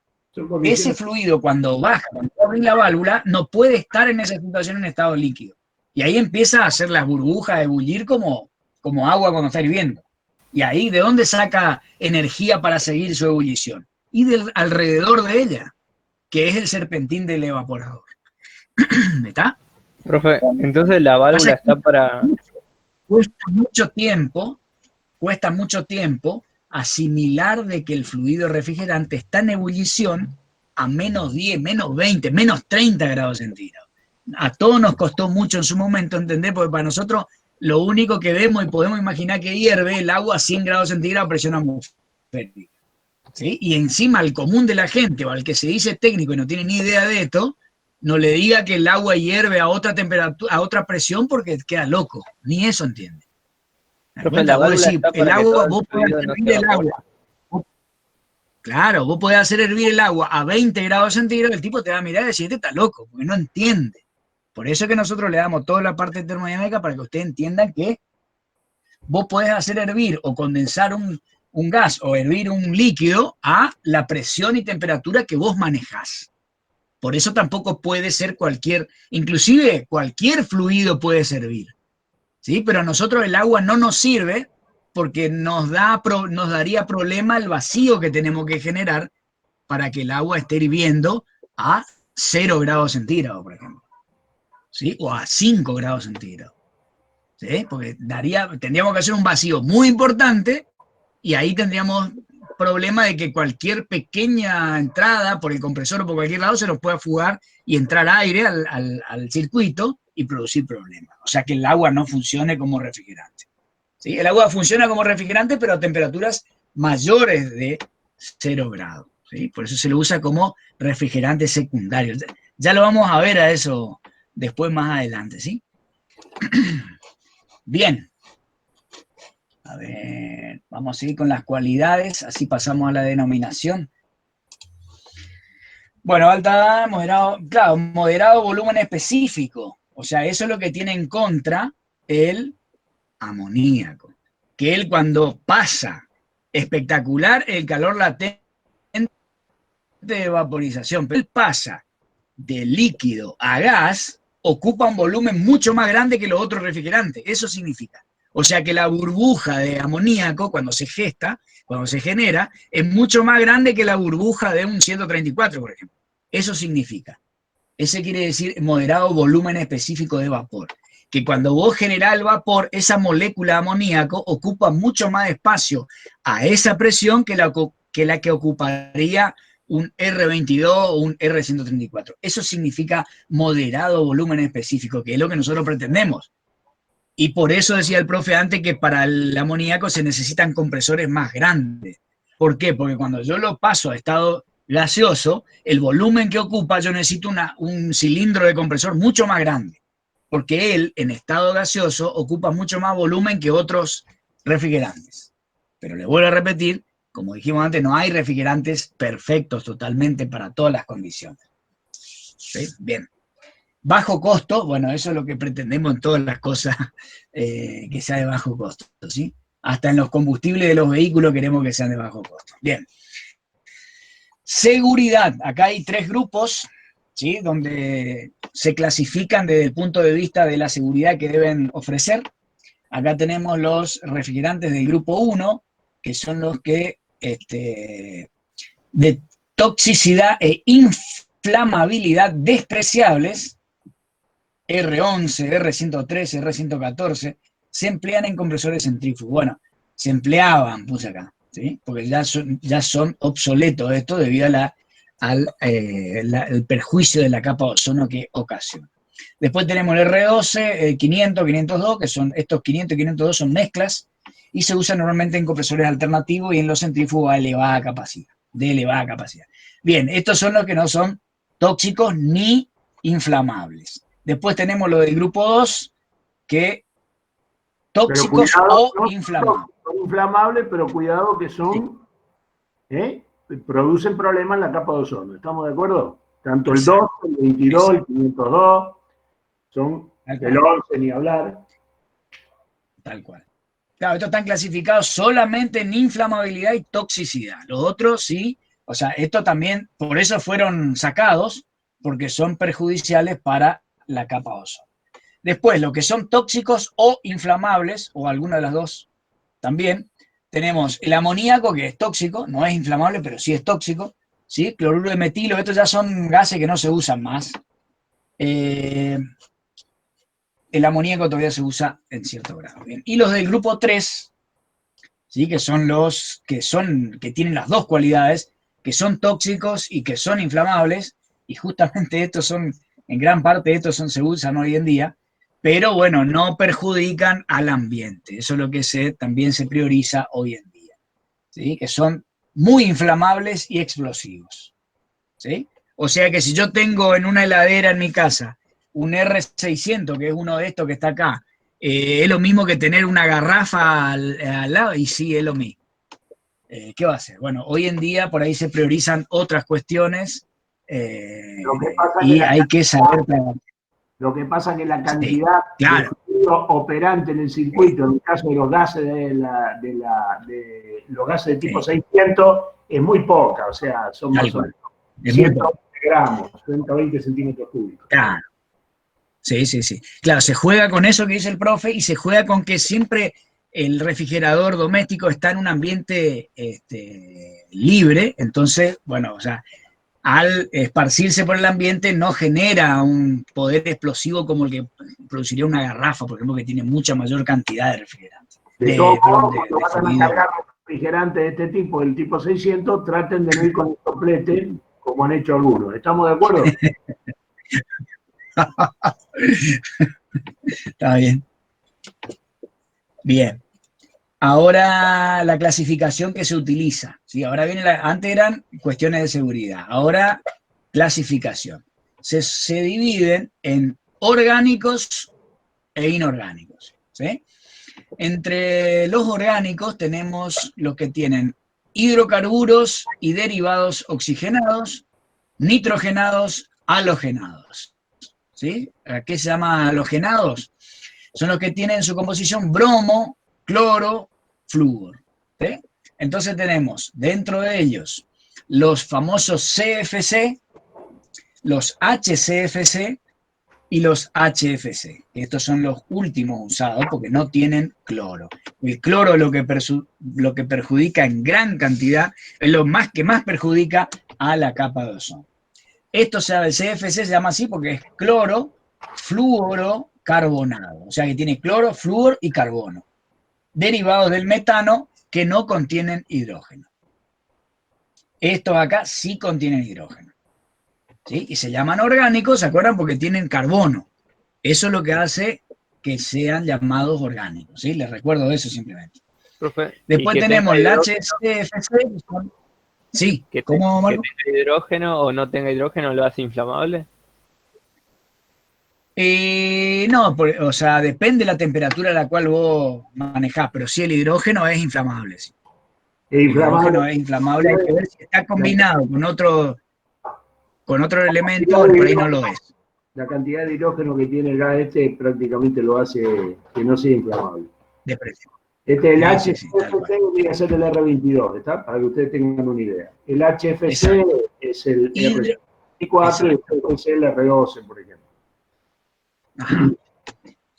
Speaker 1: Ese fluido cuando baja, cuando abre la válvula, no puede estar en esa situación en estado líquido. Y ahí empieza a hacer las burbujas, a ebullir como agua cuando está hirviendo. Y ahí, ¿de dónde saca energía para seguir su ebullición? Y alrededor de ella, que es el serpentín del evaporador. ¿Está?
Speaker 5: Profe, entonces la válvula está para...
Speaker 1: Cuesta mucho tiempo asimilar de que el fluido refrigerante está en ebullición a menos 10, menos 20, menos 30 grados centígrados. A todos nos costó mucho en su momento entender, porque para nosotros lo único que vemos y podemos imaginar que hierve el agua a 100 grados centígrados a presión atmosférica. ¿Sí? Y encima al común de la gente o al que se dice técnico y no tiene ni idea de esto, no le diga que el agua hierve a otra temperatura, a otra presión, porque queda loco. Ni eso entiende. El agua, vos podés hervir el agua. Claro, vos podés hacer hervir el agua a 20 grados centígrados, el tipo te va a mirar y decir, este está loco, porque no entiende. Por eso es que nosotros le damos toda la parte termodinámica para que ustedes entiendan que vos podés hacer hervir o condensar un gas o hervir un líquido a la presión y temperatura que vos manejás. Por eso tampoco puede ser inclusive cualquier fluido puede servir. ¿Sí? Pero a nosotros el agua no nos sirve porque nos daría problema el vacío que tenemos que generar para que el agua esté hirviendo a 0 grados centígrados, por ejemplo. ¿Sí? O a 5 grados centígrados. ¿Sí? Porque tendríamos que hacer un vacío muy importante y ahí tendríamos problema de que cualquier pequeña entrada por el compresor o por cualquier lado se nos pueda fugar y entrar aire al circuito y producir problemas. O sea que el agua no funcione como refrigerante. ¿Sí? El agua funciona como refrigerante, pero a temperaturas mayores de 0 grados. ¿Sí? Por eso se lo usa como refrigerante secundario. Ya lo vamos a ver a eso después más adelante, ¿sí? Bien. A ver, vamos a seguir con las cualidades, así pasamos a la denominación. Bueno, alta, moderado, claro, moderado volumen específico. O sea, eso es lo que tiene en contra el amoníaco. Que él cuando pasa espectacular el calor latente de vaporización, pero él pasa de líquido a gas, ocupa un volumen mucho más grande que los otros refrigerantes. Eso significa. O sea que la burbuja de amoníaco, cuando se gesta, cuando se genera, es mucho más grande que la burbuja de un 134, por ejemplo. Eso significa. Ese quiere decir moderado volumen específico de vapor. Que cuando vos generás el vapor, esa molécula de amoníaco ocupa mucho más espacio a esa presión que la que ocuparía un R22 o un R134. Eso significa moderado volumen específico, que es lo que nosotros pretendemos. Y por eso decía el profe antes que para el amoníaco se necesitan compresores más grandes. ¿Por qué? Porque cuando yo lo paso a estado gaseoso, el volumen que ocupa, yo necesito un cilindro de compresor mucho más grande. Porque él, en estado gaseoso, ocupa mucho más volumen que otros refrigerantes. Pero le vuelvo a repetir, como dijimos antes, no hay refrigerantes perfectos totalmente para todas las condiciones. ¿Sí? Bien. Bajo costo, bueno, eso es lo que pretendemos en todas las cosas que sea de bajo costo, ¿sí? Hasta en los combustibles de los vehículos queremos que sean de bajo costo. Bien. Seguridad. Acá hay 3 grupos, ¿sí? Donde se clasifican desde el punto de vista de la seguridad que deben ofrecer. Acá tenemos los refrigerantes del grupo 1, que son los que de toxicidad e inflamabilidad despreciables, R11, R113, R114, se emplean en compresores centrífugos. Bueno, se empleaban, puse acá, ¿sí? Porque ya son obsoletos esto debido al perjuicio de la capa de ozono que ocasiona. Después tenemos el R12, 500, 502, que son estos 500 y 502 son mezclas, y se usan normalmente en compresores alternativos y en los centrífugos a elevada capacidad. de elevada capacidad. Bien, estos son los que no son tóxicos ni inflamables. Después tenemos lo del grupo 2, que tóxicos
Speaker 2: cuidado,
Speaker 1: o inflamables.
Speaker 2: Son inflamables, pero cuidado que son, producen problemas en la capa de ozono. ¿Estamos de acuerdo? Tanto el 2, el 22, el 502, son el 11, ni hablar.
Speaker 1: Tal cual. Claro, estos están clasificados solamente en inflamabilidad y toxicidad. Los otros sí, o sea, estos también, por eso fueron sacados, porque son perjudiciales para la capa de ozono. Después, lo que son tóxicos o inflamables, o alguna de las dos también, tenemos el amoníaco, que es tóxico, no es inflamable, pero sí es tóxico, ¿sí? Cloruro de metilo, estos ya son gases que no se usan más. El amoníaco todavía se usa en cierto grado. Bien. Y los del grupo 3, ¿sí? Que son los que tienen las dos cualidades, que son tóxicos y que son inflamables, y justamente estos son, en gran parte de estos se usan hoy en día, pero bueno, no perjudican al ambiente. Eso es lo que también se prioriza hoy en día, ¿sí? Que son muy inflamables y explosivos, ¿sí? O sea que si yo tengo en una heladera en mi casa un R600, que es uno de estos que está acá, es lo mismo que tener una garrafa al lado, y sí, es lo mismo. ¿Qué va a hacer? Bueno, hoy en día por ahí se priorizan otras cuestiones y hay que saber...
Speaker 2: Lo que pasa es que la cantidad de fluido operante en el circuito, en el caso de los gases de los gases de tipo 600, es muy poca, o sea, son más o menos 120 gramos, 120 centímetros cúbicos.
Speaker 1: Claro. Sí. Claro, se juega con eso que dice el profe y se juega con que siempre el refrigerador doméstico está en un ambiente libre, entonces, bueno, o sea, al esparcirse por el ambiente no genera un poder explosivo como el que produciría una garrafa, por ejemplo, que tiene mucha mayor cantidad de refrigerante.
Speaker 2: De todos modos, cuando vayan a cargar refrigerante de este tipo, el tipo 600, traten de no ir con el soplete, como han hecho algunos. ¿Estamos de acuerdo?
Speaker 1: Está bien. Bien. Ahora la clasificación que se utiliza, ¿sí? Ahora viene antes eran cuestiones de seguridad, ahora clasificación. Se dividen en orgánicos e inorgánicos, ¿sí? Entre los orgánicos tenemos los que tienen hidrocarburos y derivados oxigenados, nitrogenados, halogenados, ¿sí? ¿Qué se llama halogenados? Son los que tienen en su composición bromo, cloro, flúor, ¿sí? Entonces tenemos dentro de ellos los famosos CFC, los HCFC y los HFC. Estos son los últimos usados porque no tienen cloro. El cloro lo que perjudica en gran cantidad, es lo que más perjudica a la capa de ozono. Esto, el CFC se llama así porque es cloro, fluoro, carbonado. O sea que tiene cloro, flúor y carbono, derivados del metano que no contienen hidrógeno. Estos acá sí contienen hidrógeno, ¿sí? Y se llaman orgánicos, ¿se acuerdan? Porque tienen carbono. Eso es lo que hace que sean llamados orgánicos, ¿sí? Les recuerdo eso simplemente.
Speaker 5: Profe,
Speaker 1: después tenemos el HCFC. Sí, ¿cómo, Marco?
Speaker 5: Que tenga hidrógeno o no tenga hidrógeno lo hace inflamable.
Speaker 1: No, o sea, depende de la temperatura a la cual vos manejás, pero sí el hidrógeno es inflamable. Sí. El hidrógeno es inflamable, hay que ver si está combinado con otro elemento, por ahí no lo es.
Speaker 2: La cantidad de hidrógeno que tiene el gas prácticamente lo hace que no sea inflamable.
Speaker 1: De precio.
Speaker 2: El HFC tiene que ser el R22, ¿está? Para que ustedes tengan una idea. El HFC es el R4 y el HFC es el R12, por ejemplo.
Speaker 1: Ajá.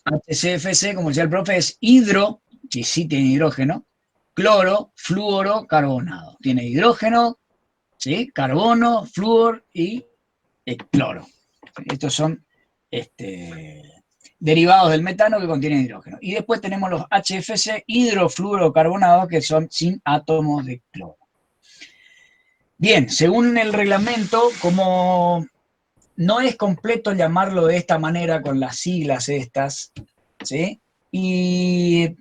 Speaker 1: HCFC, como decía el profe, es hidro, que sí tiene hidrógeno, cloro, flúoro, carbonado. Tiene hidrógeno, ¿sí? Carbono, flúor y cloro. Estos son derivados del metano que contienen hidrógeno. Y después tenemos los HFC, hidrofluorocarbonados, que son sin átomos de cloro. Bien, según el reglamento, como no es completo llamarlo de esta manera con las siglas estas, ¿sí? Y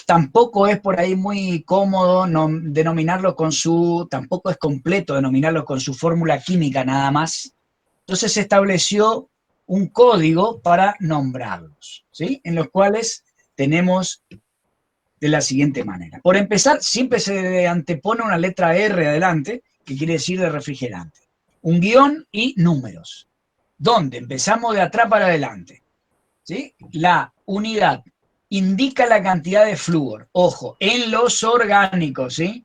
Speaker 1: tampoco es por ahí muy cómodo denominarlos con su, tampoco es completo denominarlos con su fórmula química nada más. Entonces se estableció un código para nombrarlos, ¿sí? En los cuales tenemos de la siguiente manera. Por empezar, siempre se antepone una letra R adelante, que quiere decir de refrigerante. Un guión y números, donde empezamos de atrás para adelante, ¿sí? La unidad indica la cantidad de flúor. Ojo, en los orgánicos, ¿sí?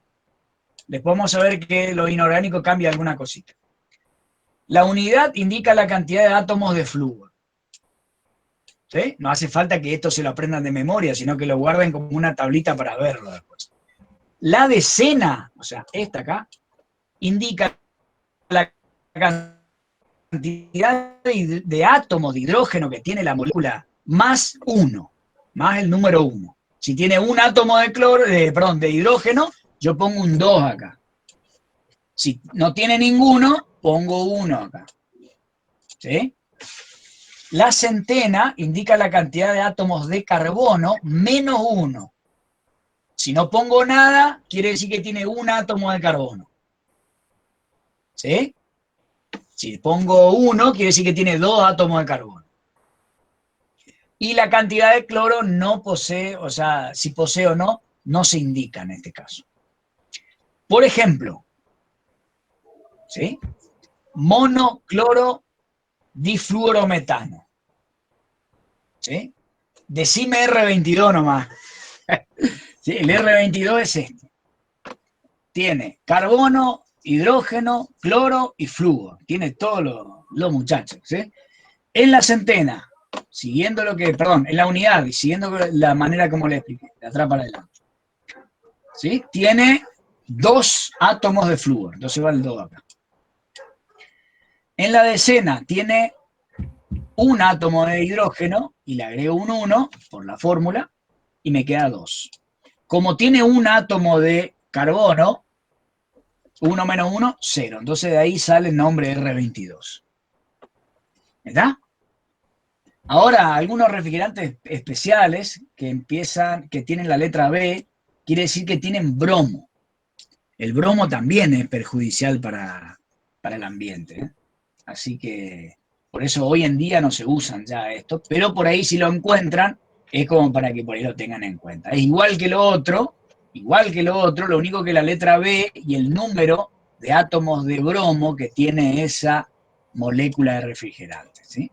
Speaker 1: Después vamos a ver que lo inorgánico cambia alguna cosita. La unidad indica la cantidad de átomos de flúor. ¿Sí? No hace falta que esto se lo aprendan de memoria, sino que lo guarden como una tablita para verlo después. La decena, o sea, esta acá, indica la cantidad de átomos de hidrógeno que tiene la molécula más 1, más el número 1. Si tiene un átomo de de hidrógeno, yo pongo un 2 acá. Si no tiene ninguno, pongo 1 acá. ¿Sí? La centena indica la cantidad de átomos de carbono menos 1. Si no pongo nada, quiere decir que tiene un átomo de carbono. ¿Sí? Si pongo 1, quiere decir que tiene 2 átomos de carbono. Y la cantidad de cloro no posee, o sea, si posee o no, no se indica en este caso. Por ejemplo, ¿sí? Monocloro difluorometano. ¿Sí? Decime R22 nomás. ¿Sí? El R22 es este. Tiene carbono, hidrógeno, cloro y flúor. Tiene todos los muchachos. ¿Sí? En la centena, siguiendo lo que, perdón, en la unidad, y siguiendo la manera como le expliqué, de atrás para adelante. ¿Sí? Tiene 2 átomos de flúor. Entonces va el 2 acá. En la decena tiene un átomo de hidrógeno y le agrego un 1 por la fórmula y me queda 2. Como tiene un átomo de carbono, 1 menos 1, 0. Entonces de ahí sale el nombre R22. ¿Verdad? Ahora, algunos refrigerantes especiales que tienen la letra B, quiere decir que tienen bromo. El bromo también es perjudicial para el ambiente, ¿eh? Así que por eso hoy en día no se usan ya estos, pero por ahí si lo encuentran, es como para que por ahí lo tengan en cuenta. Es igual que lo otro, lo único que la letra B y el número de átomos de bromo que tiene esa molécula de refrigerante, ¿sí?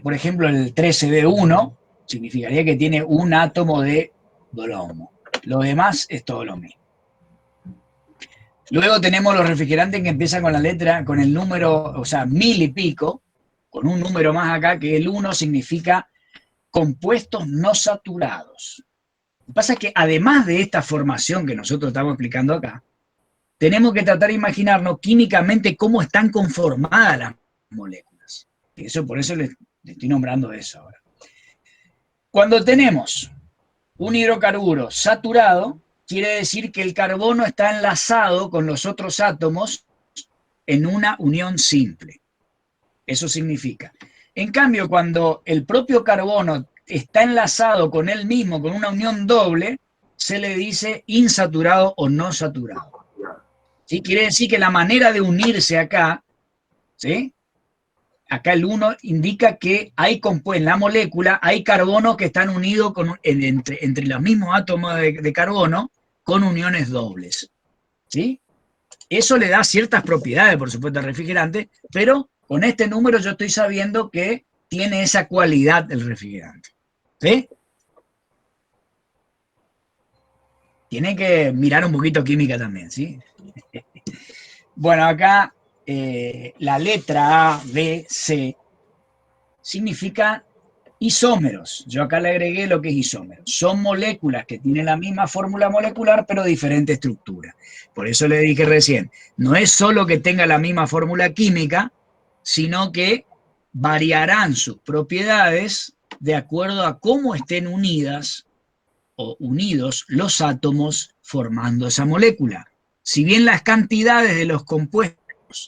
Speaker 1: Por ejemplo, el 13B1 significaría que tiene un átomo de bromo. Lo demás es todo lo mismo. Luego tenemos los refrigerantes que empiezan con la letra, con el número, o sea, 1000 y pico, con un número más acá, que el 1 significa compuestos no saturados. Lo que pasa es que además de esta formación que nosotros estamos explicando acá, tenemos que tratar de imaginarnos químicamente cómo están conformadas las moléculas. Por eso les estoy nombrando eso ahora. Cuando tenemos un hidrocarburo saturado, quiere decir que el carbono está enlazado con los otros átomos en una unión simple. Eso significa. En cambio, cuando el propio carbono está enlazado con él mismo, con una unión doble, se le dice insaturado o no saturado. ¿Sí? Quiere decir que la manera de unirse acá, ¿sí? Acá el 1 indica que hay en la molécula hay carbonos que están unidos entre los mismos átomos de carbono con uniones dobles. ¿Sí? Eso le da ciertas propiedades, por supuesto, al refrigerante, pero con este número yo estoy sabiendo que tiene esa cualidad el refrigerante. ¿Sí? Tiene que mirar un poquito química también, ¿sí? Bueno, acá la letra A, B, C significa isómeros. Yo acá le agregué lo que es isómero. Son moléculas que tienen la misma fórmula molecular, pero diferente estructura. Por eso le dije recién, no es solo que tenga la misma fórmula química, sino que variarán sus propiedades de acuerdo a cómo estén unidas o unidos los átomos formando esa molécula. Si bien las cantidades de los compuestos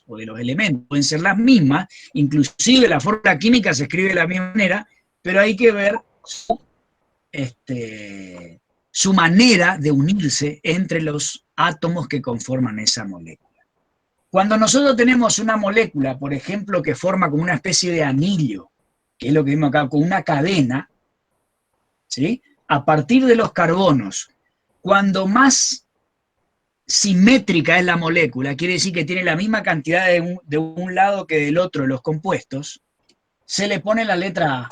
Speaker 1: o de los elementos pueden ser las mismas, inclusive la fórmula química se escribe de la misma manera, pero hay que ver su su manera de unirse entre los átomos que conforman esa molécula. Cuando nosotros tenemos una molécula, por ejemplo, que forma como una especie de anillo, que es lo que vimos acá, con una cadena, ¿sí? A partir de los carbonos, cuando más simétrica es la molécula, quiere decir que tiene la misma cantidad de un lado que del otro de los compuestos, se le pone la letra A.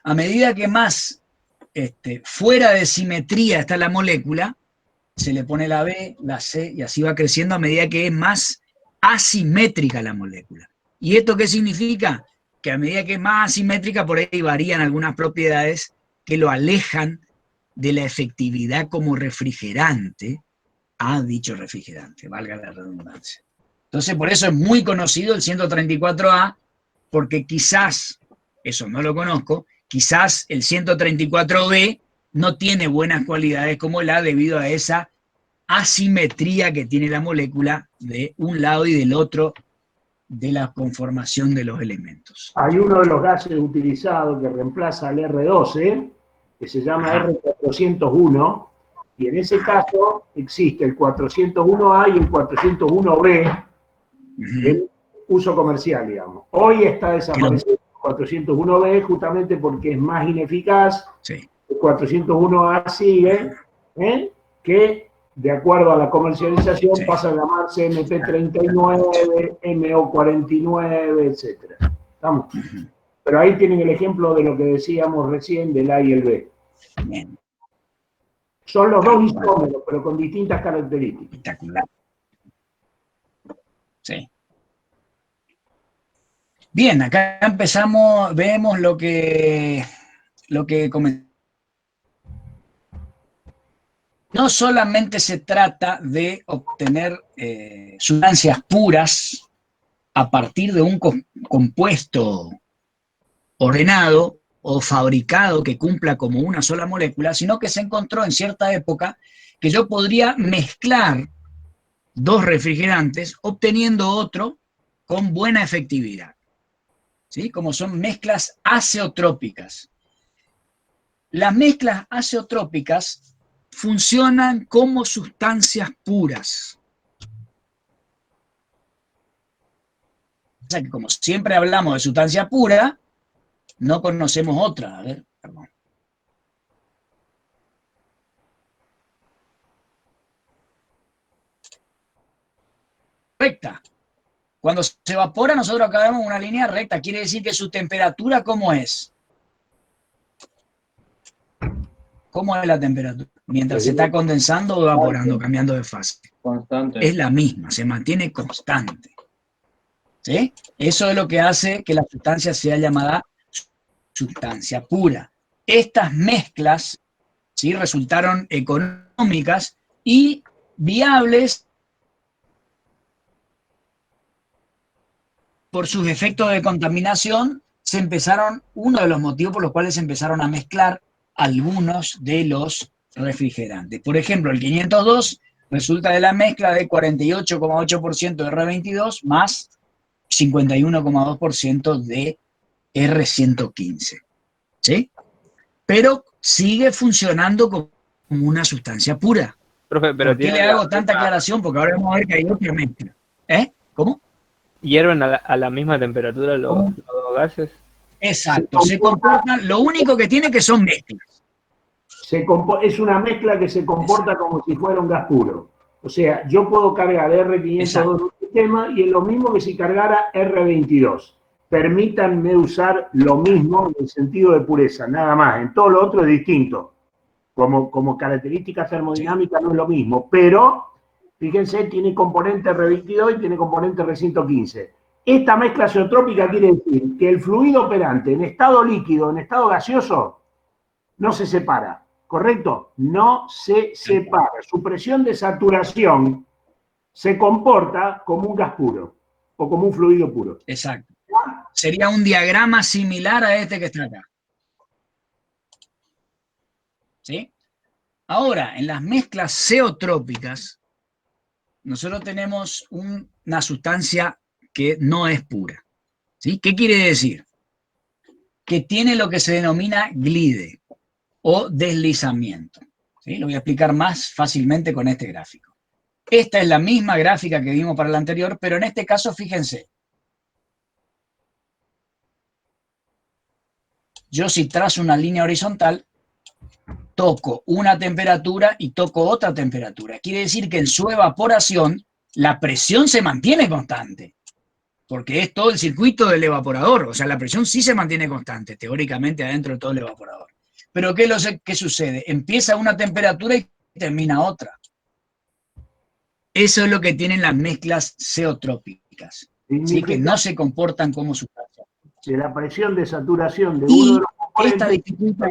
Speaker 1: A medida que más fuera de simetría está la molécula, se le pone la B, la C, y así va creciendo a medida que es más asimétrica la molécula. ¿Y esto qué significa? Que a medida que es más asimétrica, por ahí varían algunas propiedades que lo alejan de la efectividad como refrigerante a dicho refrigerante, valga la redundancia. Entonces, por eso es muy conocido el 134A, porque quizás, eso no lo conozco, quizás el 134B no tiene buenas cualidades como el A debido a esa asimetría que tiene la molécula de un lado y del otro de la conformación de los elementos.
Speaker 2: Hay uno de los gases utilizados que reemplaza al R12, que se llama R401, y en ese caso existe el 401A y el 401B en uso comercial, digamos. Hoy está desapareciendo el 401B justamente porque es más ineficaz. Sí. El 401A sigue, que de acuerdo a la comercialización pasa a llamarse MP39, MO49, etc. ¿Estamos? Pero ahí tienen el ejemplo de lo que decíamos recién del A y el B. Bien. Son los dos isómeros, pero con distintas características.
Speaker 1: Espectacular. Sí. Bien, acá empezamos, vemos lo que comentamos. No solamente se trata de obtener sustancias puras a partir de un compuesto ordenado o fabricado que cumpla como una sola molécula, sino que se encontró en cierta época que yo podría mezclar dos refrigerantes obteniendo otro con buena efectividad, ¿sí? Como son mezclas azeotrópicas. Las mezclas azeotrópicas funcionan como sustancias puras. O sea que como siempre hablamos de sustancia pura, no conocemos otra. A ver, perdón. Recta. Cuando se evapora, nosotros acá vemos una línea recta. Quiere decir que su temperatura, ¿cómo es? ¿Cómo es la temperatura? Mientras se está condensando o evaporando, cambiando de fase.
Speaker 3: Constante.
Speaker 1: Es la misma, se mantiene constante. ¿Sí? Eso es lo que hace que la sustancia sea llamada sustancia pura. Estas mezclas, ¿sí?, resultaron económicas y viables por sus efectos de contaminación. Uno de los motivos por los cuales se empezaron a mezclar algunos de los refrigerantes. Por ejemplo, el 502 resulta de la mezcla de 48,8% de R22 más 51,2% de R115. ¿Sí? Pero sigue funcionando como una sustancia pura.
Speaker 5: Profe, pero
Speaker 1: ¿por qué le hago tanta aclaración? Porque ahora vamos a ver que hay otra mezcla. ¿Cómo?
Speaker 5: ¿Hierven a la misma temperatura los dos gases?
Speaker 1: Exacto, se comportan, lo único que tiene que son mezclas.
Speaker 2: Es una mezcla que se comporta como si fuera un gas puro. O sea, yo puedo cargar R502 en un sistema y es lo mismo que si cargara R22. Permítanme usar lo mismo en el sentido de pureza, nada más. En todo lo otro es distinto. Como características termodinámicas no es lo mismo, pero fíjense, tiene componente R22 y tiene componente R115. Esta mezcla azeotrópica quiere decir que el fluido operante en estado líquido, en estado gaseoso, no se separa. ¿Correcto? No se separa. Su presión de saturación se comporta como un gas puro o como un fluido puro.
Speaker 1: Exacto. Sería un diagrama similar a este que está acá. ¿Sí? Ahora, en las mezclas zeotrópicas, nosotros tenemos una sustancia que no es pura. ¿Sí? ¿Qué quiere decir? Que tiene lo que se denomina glide. o deslizamiento. ¿Sí? Lo voy a explicar más fácilmente con este gráfico. Esta es la misma gráfica que vimos para la anterior, pero en este caso, fíjense. Yo si trazo una línea horizontal, toco una temperatura y toco otra temperatura. Quiere decir que en su evaporación la presión se mantiene constante, porque es todo el circuito del evaporador, o sea, la presión sí se mantiene constante, teóricamente adentro de todo el evaporador. Pero ¿qué sucede? Empieza una temperatura y termina otra. Eso es lo que tienen las mezclas zeotrópicas, ¿sí? Que no se comportan como sustancias.
Speaker 2: De la presión de saturación de uno de los componentes.
Speaker 1: Esta dificultad.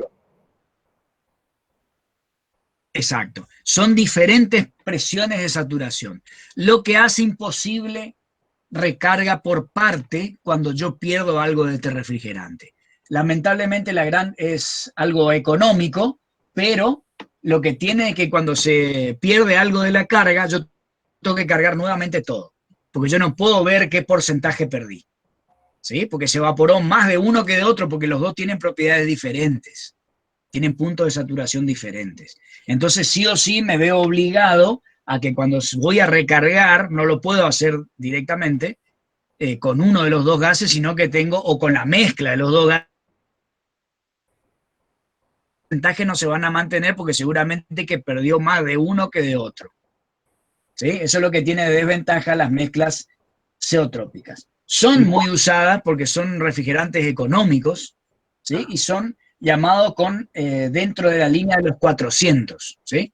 Speaker 1: Exacto. Son diferentes presiones de saturación, lo que hace imposible recarga por parte cuando yo pierdo algo de este refrigerante. Lamentablemente es algo económico, pero lo que tiene es que cuando se pierde algo de la carga, yo tengo que cargar nuevamente todo, porque yo no puedo ver qué porcentaje perdí, ¿sí? Porque se evaporó más de uno que de otro, porque los dos tienen propiedades diferentes, tienen puntos de saturación diferentes. Entonces sí o sí me veo obligado a que cuando voy a recargar, no lo puedo hacer directamente con uno de los dos gases, sino que tengo, o con la mezcla de los dos gases, los porcentajes no se van a mantener porque seguramente que perdió más de uno que de otro. ¿Sí? Eso es lo que tiene de desventaja las mezclas zeotrópicas. Son muy usadas porque son refrigerantes económicos, ¿sí? Y son llamados dentro de la línea de los 400, ¿sí?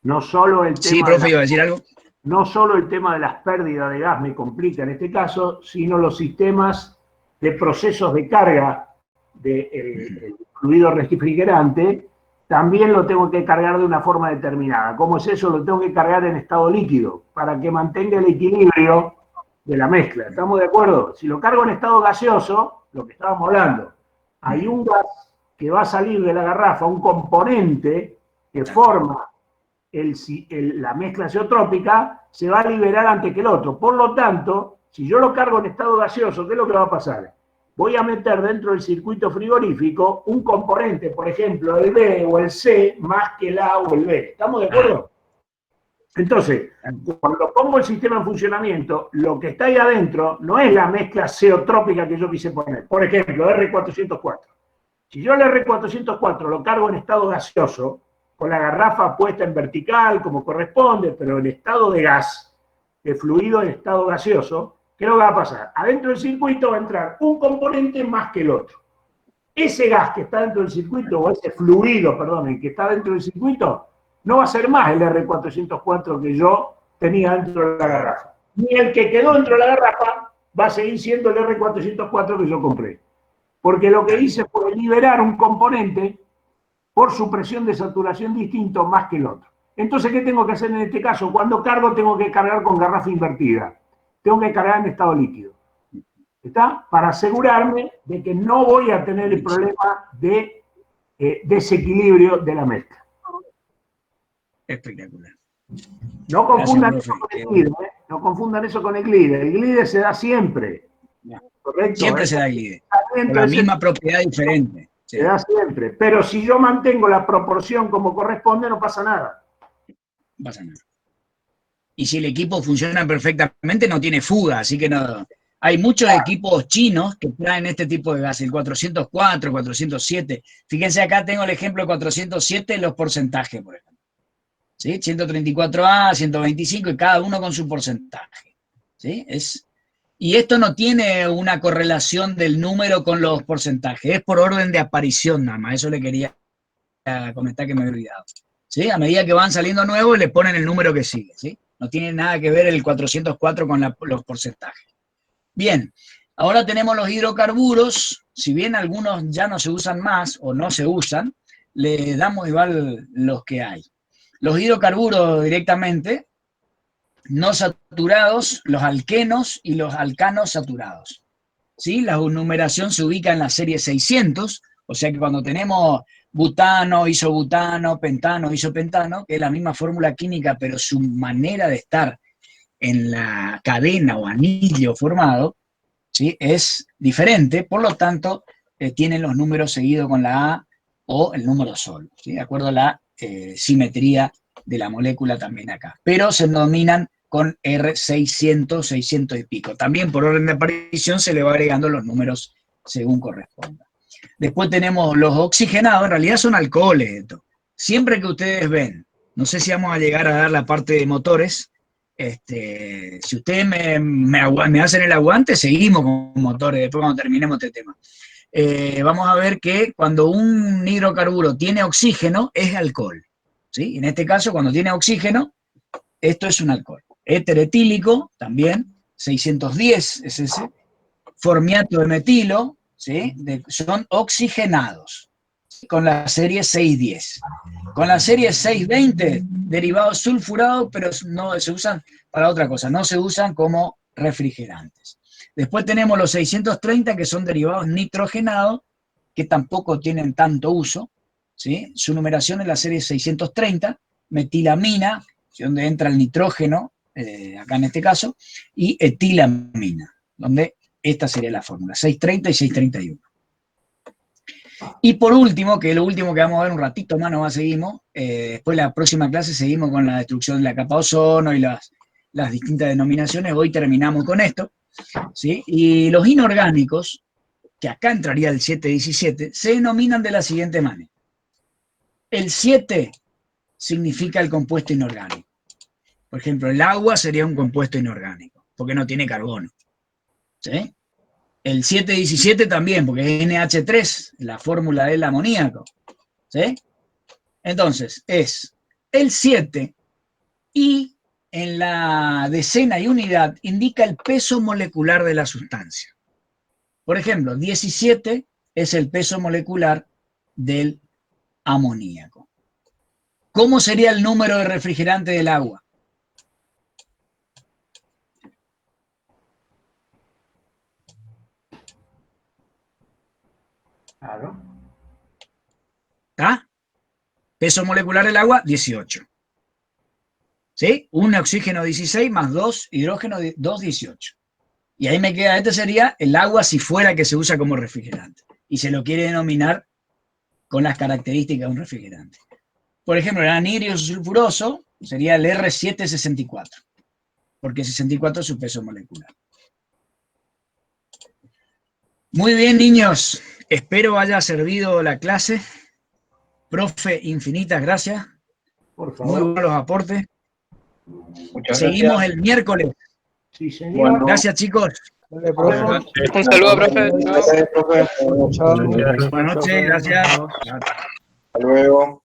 Speaker 2: No solo el tema.
Speaker 1: Sí, profe, ¿iba a decir algo?
Speaker 2: No solo el tema de las pérdidas de gas me complica en este caso, sino los sistemas de procesos de carga del fluido refrigerante, también lo tengo que cargar de una forma determinada. ¿Cómo es eso? Lo tengo que cargar en estado líquido, para que mantenga el equilibrio de la mezcla. ¿Estamos de acuerdo? Si lo cargo en estado gaseoso, lo que estábamos hablando, hay un gas que va a salir de la garrafa, un componente que forma la mezcla zeotrópica, se va a liberar antes que el otro. Por lo tanto, si yo lo cargo en estado gaseoso, ¿qué es lo que va a pasar? Voy a meter dentro del circuito frigorífico un componente, por ejemplo, el B o el C, más que el A o el B. ¿Estamos de acuerdo? Entonces, cuando pongo el sistema en funcionamiento, lo que está ahí adentro no es la mezcla zeotrópica que yo quise poner. Por ejemplo, R404. Si yo el R404 lo cargo en estado gaseoso, con la garrafa puesta en vertical, como corresponde, pero en estado de gas, de fluido en estado gaseoso, ¿qué es lo que va a pasar? Adentro del circuito va a entrar un componente más que el otro. Ese gas que está dentro del circuito, o ese fluido, perdón, el que está dentro del circuito, no va a ser más el R404 que yo tenía dentro de la garrafa. Ni el que quedó dentro de la garrafa va a seguir siendo el R404 que yo compré. Porque lo que hice fue liberar un componente por su presión de saturación distinto más que el otro. Entonces, ¿qué tengo que hacer en este caso? Cuando cargo, tengo que cargar con garrafa invertida. Tengo que cargar en estado líquido. ¿Está? Para asegurarme de que no voy a tener el problema de desequilibrio de la mezcla.
Speaker 1: Espectacular.
Speaker 2: No confundan eso con el glide, ¿eh? No confundan eso con el glide. El glide se da siempre. ¿Correcto?
Speaker 1: Siempre se da glide. Con la misma propiedad diferente. Sí.
Speaker 2: Se da siempre. Pero si yo mantengo la proporción como corresponde, no pasa nada.
Speaker 1: No pasa nada. Y si el equipo funciona perfectamente, no tiene fuga, así que no. Hay muchos equipos chinos que traen este tipo de gas, el 404, 407. Fíjense, acá tengo el ejemplo de 407, los porcentajes, por ejemplo. ¿Sí? 134A, 125, y cada uno con su porcentaje. ¿Sí? Y esto no tiene una correlación del número con los porcentajes, es por orden de aparición nada más, eso le quería comentar que me había olvidado. ¿Sí? A medida que van saliendo nuevos, le ponen el número que sigue, ¿sí? No tiene nada que ver el 404 con los porcentajes. Bien, ahora tenemos los hidrocarburos, si bien algunos ya no se usan más o no se usan, le damos igual los que hay. Los hidrocarburos directamente, no saturados, los alquenos y los alcanos saturados. ¿Sí? La numeración se ubica en la serie 600, o sea que cuando tenemos butano, isobutano, pentano, isopentano, que es la misma fórmula química, pero su manera de estar en la cadena o anillo formado, ¿sí? Es diferente, por lo tanto, tienen los números seguidos con la A o el número sol, ¿sí? De acuerdo a la simetría de la molécula también acá. Pero se denominan con R600, 600 y pico. También por orden de aparición se le va agregando los números según corresponda. Después tenemos los oxigenados, en realidad son alcoholes esto. Siempre que ustedes ven, no sé si vamos a llegar a dar la parte de motores, si ustedes me hacen el aguante, seguimos con motores, después cuando terminemos este tema. Vamos a ver que cuando un hidrocarburo tiene oxígeno, es alcohol, ¿sí? En este caso, cuando tiene oxígeno, esto es un alcohol. Éter etílico, también, 610 es ese. Formiato de metilo, ¿sí? Son oxigenados, con la serie 610. Con la serie 620, derivados sulfurados, pero no se usan para otra cosa, no se usan como refrigerantes. Después tenemos los 630, que son derivados nitrogenados, que tampoco tienen tanto uso, ¿sí? Su numeración es la serie 630, metilamina, donde entra el nitrógeno, acá en este caso, y etilamina, donde esta sería la fórmula, 630 y 631. Y por último, que es lo último que vamos a ver un ratito más, nomás seguimos, después la próxima clase seguimos con la destrucción de la capa de ozono y las distintas denominaciones, hoy terminamos con esto, ¿sí? Y los inorgánicos, que acá entraría el 717, se denominan de la siguiente manera. El 7 significa el compuesto inorgánico. Por ejemplo, el agua sería un compuesto inorgánico, porque no tiene carbono, ¿sí? El 717 también, porque es NH3, la fórmula del amoníaco, ¿sí? Entonces, es el 7 y en la decena y unidad indica el peso molecular de la sustancia. Por ejemplo, 17 es el peso molecular del amoníaco. ¿Cómo sería el número de refrigerante del agua?
Speaker 2: Claro.
Speaker 1: ¿Está? Peso molecular del agua, 18. ¿Sí? Un oxígeno 16 más 2 hidrógeno, 2, 18. Y ahí me queda, este sería el agua si fuera que se usa como refrigerante. Y se lo quiere denominar con las características de un refrigerante. Por ejemplo, el anhidro sulfuroso sería el R764, porque 64 es su peso molecular. Muy bien, niños. Espero haya servido la clase. Profe, infinitas gracias.
Speaker 2: Por favor.
Speaker 1: Muy buenos los aportes.
Speaker 3: Muchas
Speaker 1: Seguimos
Speaker 3: gracias.
Speaker 1: el miércoles.
Speaker 2: Sí, señor.
Speaker 3: Bueno.
Speaker 1: Gracias, chicos.
Speaker 5: Dale, profe.
Speaker 6: Un saludo, profe. Chao.
Speaker 5: Chao.
Speaker 1: Buenas noches, gracias.
Speaker 6: Hasta luego.